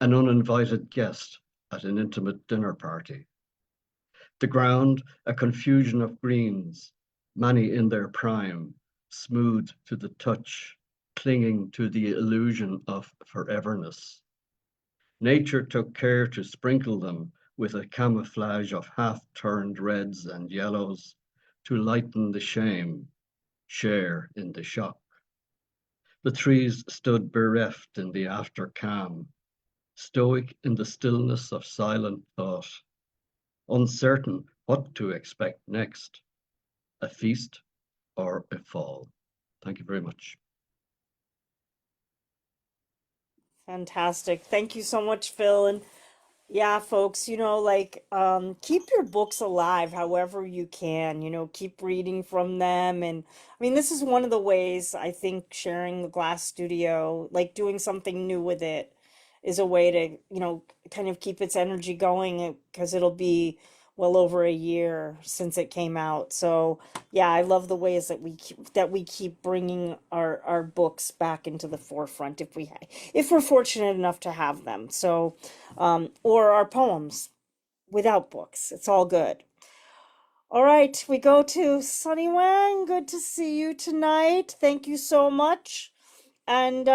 [SPEAKER 17] an uninvited guest at an intimate dinner party. The ground, a confusion of greens, many in their prime, smooth to the touch, clinging to the illusion of foreverness. Nature took care to sprinkle them with a camouflage of half-turned reds and yellows to lighten the shame, share in the shock. The trees stood bereft in the after calm, stoic in the stillness of silent thought, uncertain what to expect next, a feast or a fall. Thank you very much.
[SPEAKER 2] Fantastic. Thank you so much, Phil. And yeah, folks, keep your books alive however you can, keep reading from them. And I mean, this is one of the ways I think sharing the glass studio, like doing something new with it, is a way to, kind of keep its energy going because it'll be well over a year since it came out. So yeah, I love the ways that we keep bringing our books back into the forefront if we're fortunate enough to have them. So or our poems without books. It's all good. All right, we go to Sunny Wang. Good to see you tonight. Thank you so much. And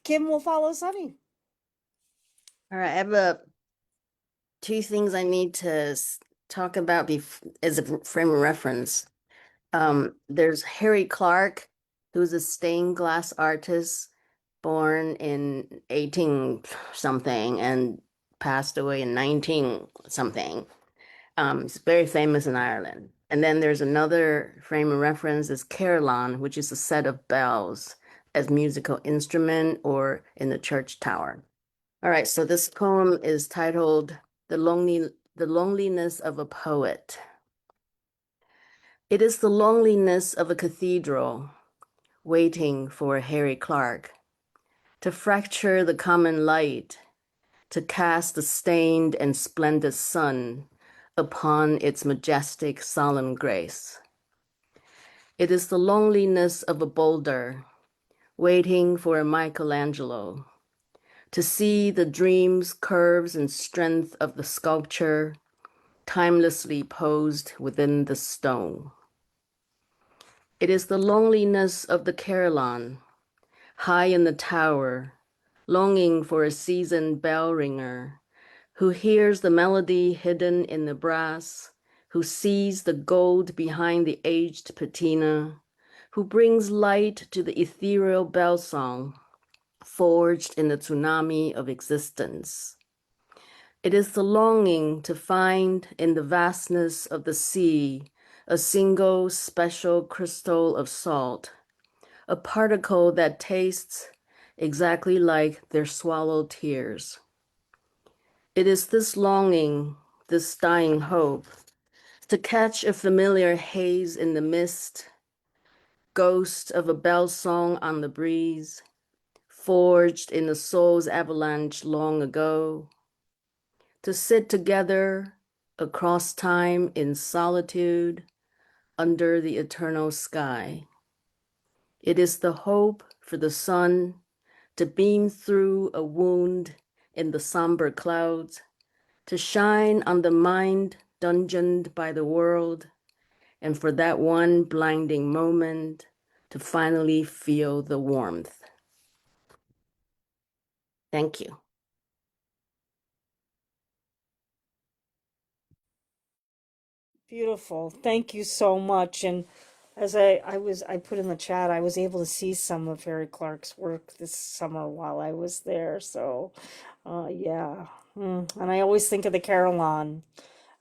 [SPEAKER 2] Kim will follow Sunny.
[SPEAKER 18] All right, I have two things I need to talk about as a frame of reference. There's Harry Clark, who's a stained glass artist born in 18 something and passed away in 19 something. He's very famous in Ireland. And then there's another frame of reference is carillon, which is a set of bells as musical instrument or in the church tower. All right, so this poem is titled The Loneliness of a Poet. It is the loneliness of a cathedral waiting for Harry Clark to fracture the common light, to cast the stained and splendid sun upon its majestic, solemn grace. It is the loneliness of a boulder waiting for a Michelangelo to see the dreams, curves, and strength of the sculpture timelessly posed within the stone. It is the loneliness of the carillon, high in the tower, longing for a seasoned bell ringer, who hears the melody hidden in the brass, who sees the gold behind the aged patina, who brings light to the ethereal bell song, forged in the tsunami of existence. It is the longing to find in the vastness of the sea a single special crystal of salt, a particle that tastes exactly like their swallowed tears. It is this longing, this dying hope, to catch a familiar haze in the mist, ghost of a bell song on the breeze, forged in the soul's avalanche long ago, to sit together across time in solitude under the eternal sky. It is the hope for the sun to beam through a wound in the somber clouds, to shine on the mind dungeoned by the world, and for that one blinding moment to finally feel the warmth. Thank you.
[SPEAKER 2] Beautiful. Thank you so much. And as I put in the chat, I was able to see some of Harry Clark's work this summer while I was there. So, yeah. And I always think of the Carillon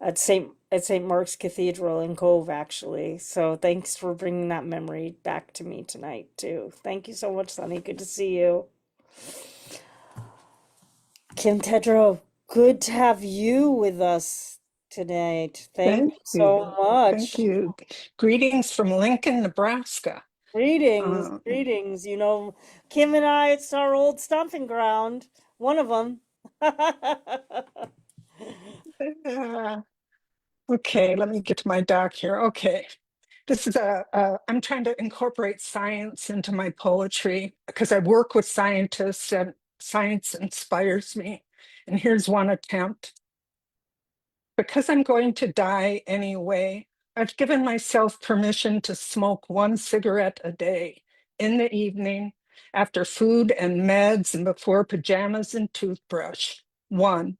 [SPEAKER 2] at St. Mark's Cathedral in Cove, actually. So thanks for bringing that memory back to me tonight, too. Thank you so much, Sunny. Good to see you. Kim Tedrow, good to have you with us tonight. Thank you so much.
[SPEAKER 19] Thank you. Greetings from Lincoln, Nebraska.
[SPEAKER 2] Greetings, greetings. Kim and I, it's our old stomping ground. One of them.
[SPEAKER 19] Okay, let me get to my doc here. Okay. This is I'm trying to incorporate science into my poetry because I work with scientists and science inspires me. And here's one attempt. Because I'm going to die anyway, I've given myself permission to smoke one cigarette a day in the evening, after food and meds and before pajamas and toothbrush. One.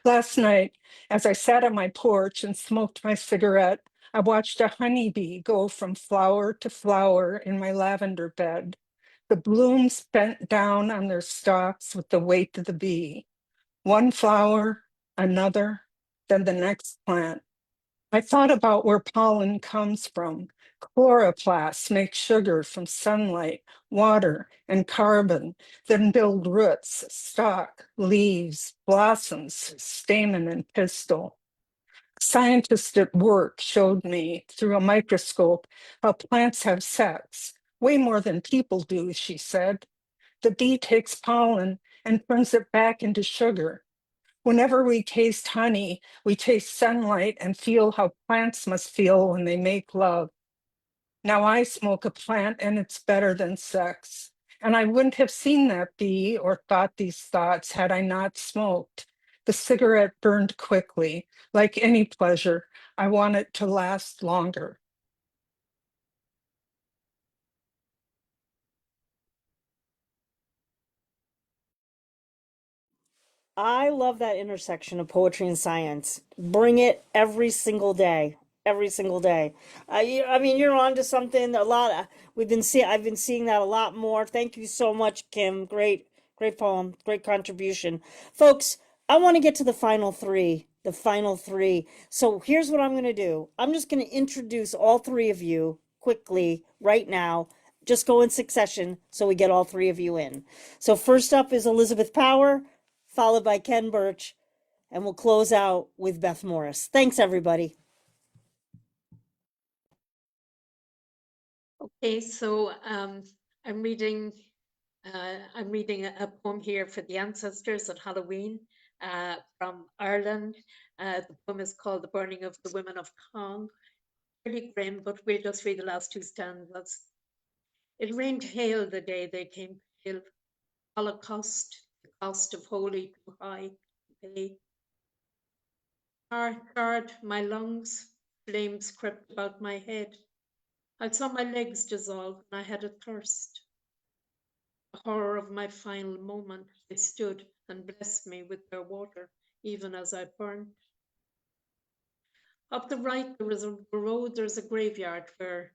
[SPEAKER 19] Last night, as I sat on my porch and smoked my cigarette, I watched a honeybee go from flower to flower in my lavender bed. The blooms bent down on their stalks with the weight of the bee. One flower, another, then the next plant. I thought about where pollen comes from. Chloroplasts make sugar from sunlight, water, and carbon, then build roots, stalk, leaves, blossoms, stamen, and pistil. Scientists at work showed me through a microscope how plants have sex, way more than people do, she said. The bee takes pollen and turns it back into sugar. Whenever we taste honey, we taste sunlight and feel how plants must feel when they make love. Now I smoke a plant and it's better than sex. And I wouldn't have seen that bee or thought these thoughts had I not smoked. The cigarette burned quickly. Like any pleasure, I want it to last longer.
[SPEAKER 2] I love that intersection of poetry and science. Bring it every single day. Every single day. I mean, you're on to something. A lot. I've been seeing that a lot more. Thank you so much, Kim. Great poem. Great contribution, folks. I want to get to the final three. The final three. So here's what I'm going to do. I'm just going to introduce all three of you quickly right now. Just go in succession so we get all three of you in. So first up is Elizabeth Power, followed by Ken Birch, and we'll close out with Beth Morris. Thanks, everybody.
[SPEAKER 20] Okay, so I'm reading a poem here for the ancestors at Halloween from Ireland. The poem is called "The Burning of the Women of Cong." Pretty grim, but we'll just read the last two stanzas. It rained hail the day they came pale. Holocaust, the cost of holy too high to pay. Guard my lungs, flames crept about my head. I saw my legs dissolve and I had a thirst. The horror of my final moment, they stood and blessed me with their water, even as I burned. Up the right there is a road, there's a graveyard where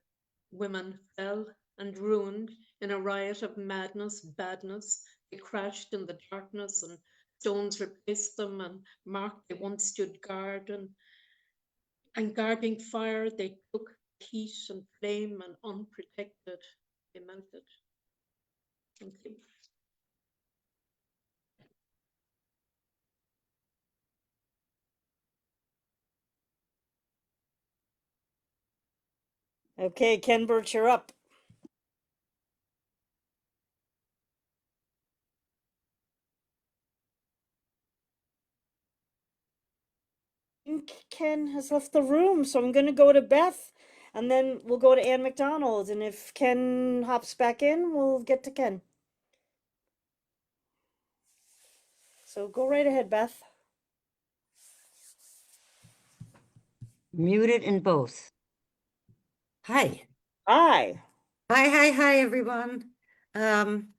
[SPEAKER 20] women fell and ruined in a riot of madness, badness. They crashed in the darkness and stones replaced them and marked they once stood guard and guarding fire they took heat and flame and unprotected they melted. Thank you.
[SPEAKER 2] Okay, Ken Birch, you're up. Ken has left the room, so I'm going to go to Beth, and then we'll go to Ann McDonald, and if Ken hops back in, we'll get to Ken. So go right ahead, Beth.
[SPEAKER 1] Muted in both. Hi.
[SPEAKER 2] Hi.
[SPEAKER 1] Hi, everyone. I'm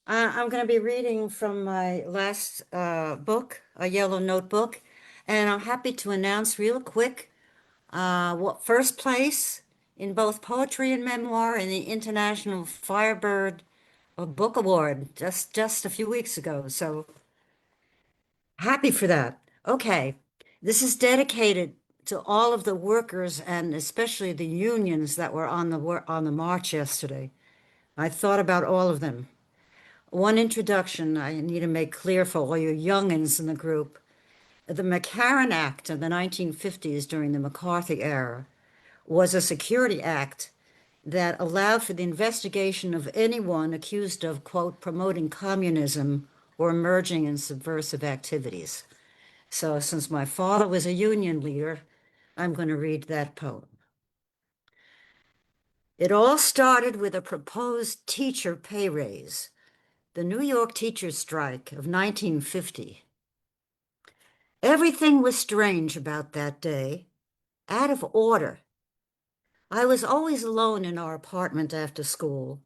[SPEAKER 1] going to be reading from my last book, A Yellow Notebook, and I'm happy to announce real quick what first place in both poetry and memoir in the International Firebird Book Award just a few weeks ago. So happy for that. Okay, this is dedicated to all of the workers and especially the unions that were on the march yesterday. I thought about all of them. One introduction I need to make clear for all you youngins in the group. The McCarran Act of the 1950s during the McCarthy era was a security act that allowed for the investigation of anyone accused of, quote, promoting communism or emerging in subversive activities. So since my father was a union leader, I'm going to read that poem. It all started with a proposed teacher pay raise, the New York teachers' strike of 1950. Everything was strange about that day, out of order. I was always alone in our apartment after school,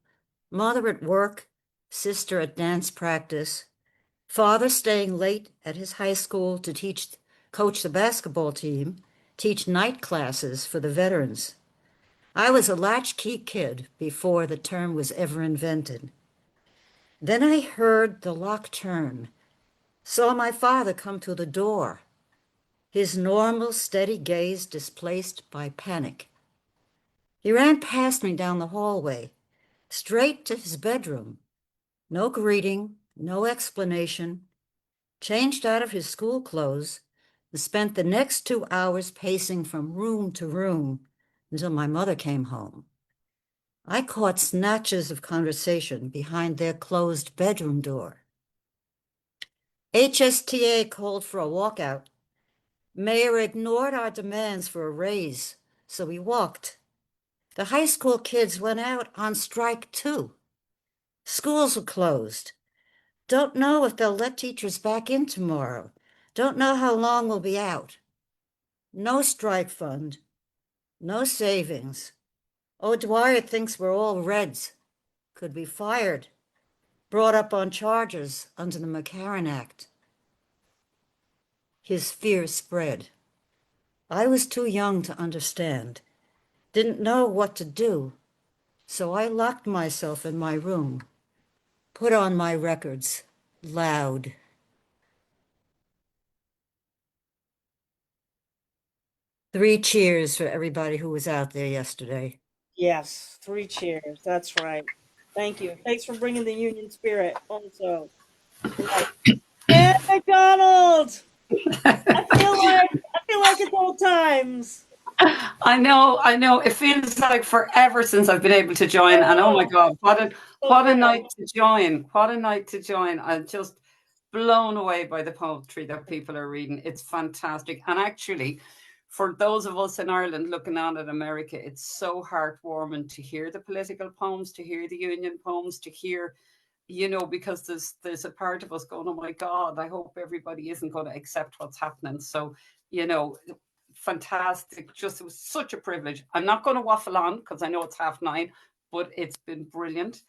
[SPEAKER 1] mother at work, sister at dance practice, father staying late at his high school to coach the basketball team, teach night classes for the veterans. I was a latchkey kid before the term was ever invented. Then I heard the lock turn, saw my father come to the door. his normal, steady gaze displaced by panic. He ran past me down the hallway, straight to his bedroom. No greeting, no explanation. Changed out of his school clothes and spent the next 2 hours pacing from room to room until my mother came home. I caught snatches of conversation behind their closed bedroom door. HSTA called for a walkout. Mayor ignored our demands for a raise, so we walked. The high school kids went out on strike too. Schools were closed. Don't know if they'll let teachers back in tomorrow. Don't know how long we'll be out. No strike fund. No savings. O'Dwyer thinks we're all Reds. Could be fired. Brought up on charges under the McCarran Act. His fear spread. I was too young to understand. Didn't know what to do. So I locked myself in my room. Put on my records. Loud. Three cheers for everybody who was out there yesterday.
[SPEAKER 2] Yes, 3 cheers. That's right. Thank you. Thanks for bringing the union spirit also. Right. And McDonald! I feel like it's old times.
[SPEAKER 21] I know. It feels like forever since I've been able to join. And oh my God, what a night to join. What a night to join. I'm just blown away by the poetry that people are reading. It's fantastic. And actually, for those of us in Ireland looking on at America, it's so heartwarming to hear the political poems, to hear the union poems, to hear, because there's a part of us going, oh my God, I hope everybody isn't going to accept what's happening. So, fantastic. It was such a privilege. I'm not going to waffle on because I know it's 9:30, but it's been brilliant.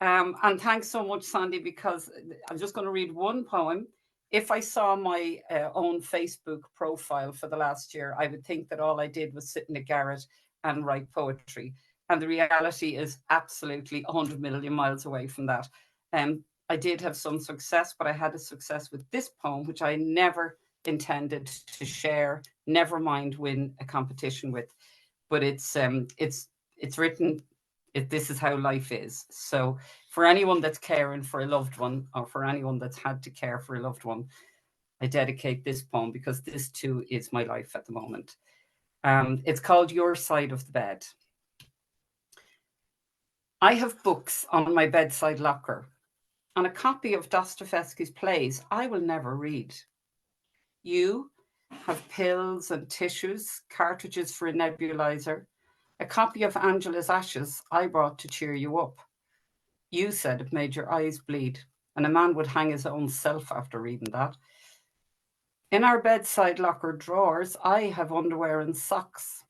[SPEAKER 21] And thanks so much, Sandy, because I'm just going to read one poem. If I saw my own Facebook profile for the last year, I would think that all I did was sit in a garret and write poetry. And the reality is absolutely 100 million miles away from that. I did have some success, but I had a success with this poem, which I never intended to share, never mind win a competition with. But it's written. This is how life is. So for anyone that's caring for a loved one, or for anyone that's had to care for a loved one, I dedicate this poem because this too is my life at the moment. It's called Your Side of the Bed. I have books on my bedside locker and a copy of Dostoevsky's plays I will never read. You have pills and tissues, cartridges for a nebulizer, a copy of Angela's Ashes I brought to cheer you up. You said it made your eyes bleed, and a man would hang his own self after reading that. In our bedside locker drawers, I have underwear and socks.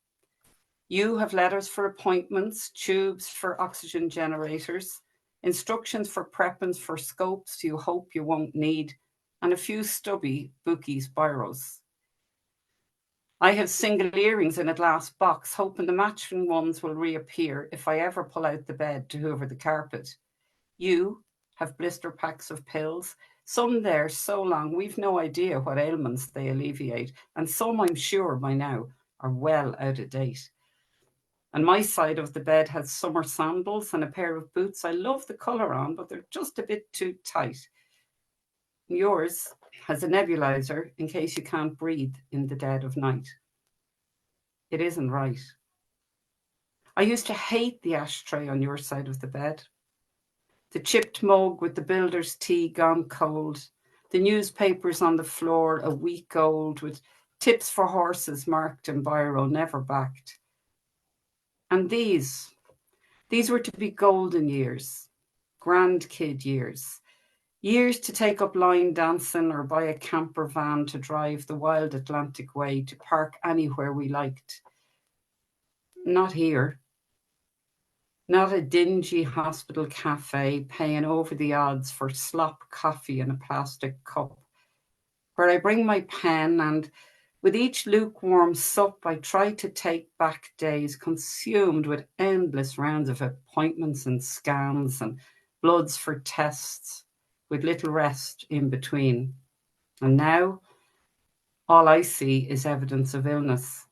[SPEAKER 21] You have letters for appointments, tubes for oxygen generators, instructions for preppings for scopes you hope you won't need, and a few stubby bookies biros. I have single earrings in a glass box, hoping the matching ones will reappear if I ever pull out the bed to hoover the carpet. You have blister packs of pills, some there so long we've no idea what ailments they alleviate, and some I'm sure by now are well out of date. And my side of the bed has summer sandals and a pair of boots I love the colour on, but they're just a bit too tight. Yours has a nebulizer in case you can't breathe in the dead of night. It isn't right. I used to hate the ashtray on your side of the bed. The chipped mug with the builder's tea gone cold. The newspapers on the floor a week old with tips for horses marked in biro, never backed. And these were to be golden years, grandkid years. Years to take up line dancing or buy a camper van to drive the wild Atlantic way to park anywhere we liked. Not here. Not a dingy hospital cafe paying over the odds for slop coffee in a plastic cup, where I bring my pen and with each lukewarm sup I try to take back days consumed with endless rounds of appointments and scans and bloods for tests, with little rest in between. And now All I see is evidence of illness.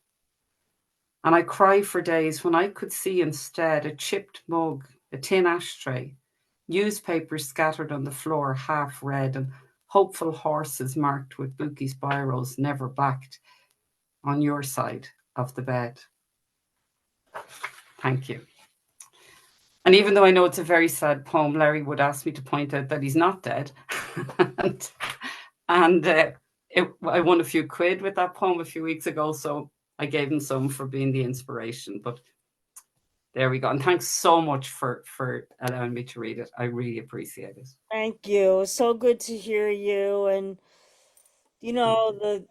[SPEAKER 21] And I cry for days when I could see instead a chipped mug, a tin ashtray, newspapers scattered on the floor, half read, and hopeful horses marked with bookies' biros never backed on your side of the bed. Thank you. And even though I know it's a very sad poem, Larry would ask me to point out that he's not dead. I won a few quid with that poem a few weeks ago, so I gave him some for being the inspiration. But there we go. And thanks so much for allowing me to read it. I really appreciate it.
[SPEAKER 2] Thank you. So good to hear you. And, you know,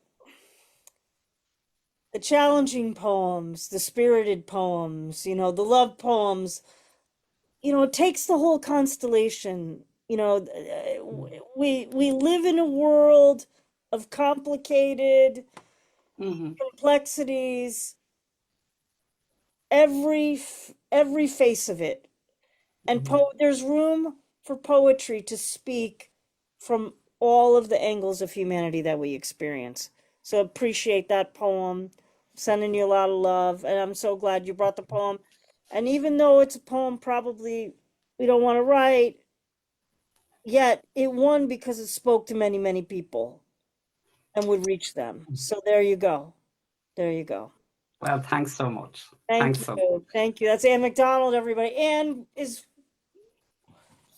[SPEAKER 2] the challenging poems, the spirited poems, you know, the love poems, you know, it takes the whole constellation. You know, we live in a world of complicated complexities, every face of it. And there's room for poetry to speak from all of the angles of humanity that we experience. So appreciate that poem. Sending you a lot of love, and I'm so glad you brought the poem. And even though it's a poem probably we don't want to write, yet it won because it spoke to many, many people and would reach them. So there you go. There you go.
[SPEAKER 21] Well, thanks so much.
[SPEAKER 2] Thank you. Thank you. That's Anne McDonald, everybody. Anne is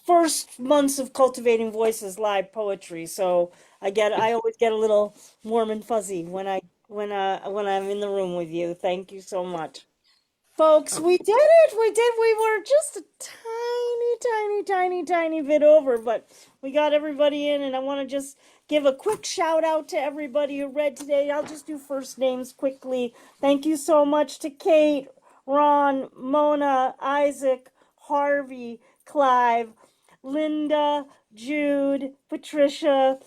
[SPEAKER 2] first months of Cultivating Voices live poetry. So I always get a little warm and fuzzy when I'm in the room with you. Thank you so much. Folks, we did it. We did. We were just a tiny bit over, but we got everybody in, and I want to just give a quick shout out to everybody who read today. I'll just do first names quickly. Thank you so much to Kate, Ron, Mona, Isaac, Harvey, Clive, Lynda, Jude, Patricia,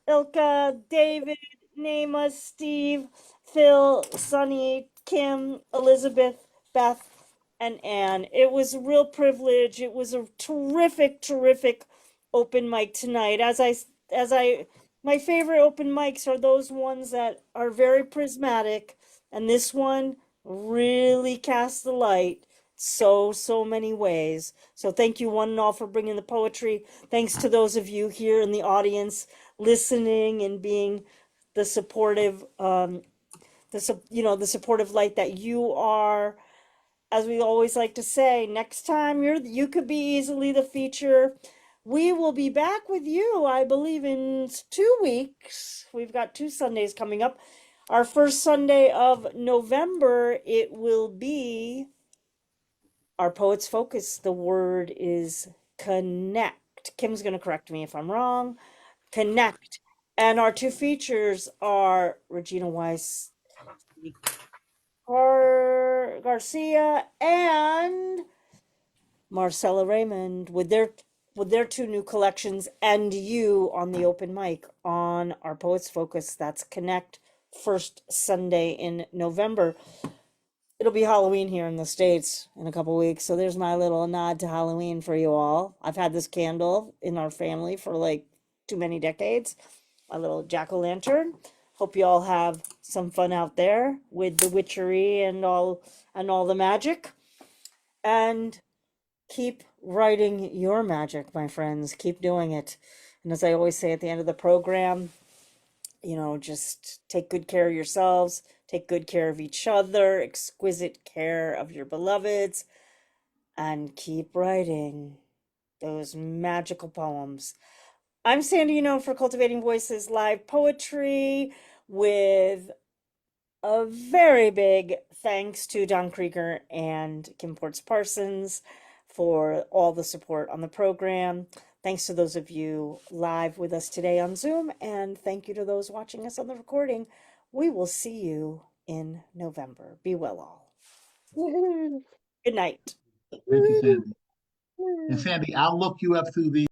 [SPEAKER 2] Eelka, David, Nayma, Steve, Phil, Sunny, Kim, Elizabeth, Beth, and Anne. It was a real privilege. It was a terrific open mic tonight. My favorite open mics are those ones that are very prismatic, and this one really cast the light so many ways. So thank you one and all for bringing the poetry. Thanks to those of you here in the audience listening and being the supportive the supportive light that you are. As we always like to say, next time you could be easily the feature. We will be back with you, I believe, in 2 weeks. We've got 2 Sundays coming up. Our first Sunday of November, it will be our Poets Focus. The word is connect. Kim's going to correct me if I'm wrong. Connect. And our 2 features are Regina Weiss, Garcia, and Marcella Raymond with their 2 new collections, and you on the open mic on our Poets Focus. That's Connect, first Sunday in November. It'll be Halloween here in the States in a couple weeks, so there's my little nod to Halloween for you all. I've had this candle in our family for like too many decades, my little jack-o'-lantern. Hope you all have some fun out there with the witchery and all the magic. And keep writing your magic, my friends. Keep doing it. And as I always say at the end of the program, you know, just take good care of yourselves, take good care of each other, exquisite care of your beloveds, and keep writing those magical poems. I'm Sandy Yannone for Cultivating Voices Live Poetry, with a very big thanks to Don Krieger and Kim Ports Parsons for all the support on the program. Thanks to those of you live with us today on Zoom, and thank you to those watching us on the recording. We will see you in November. Be well all. Good night.
[SPEAKER 14] Thank you, Sandy. And Sandy, I'll look you up through the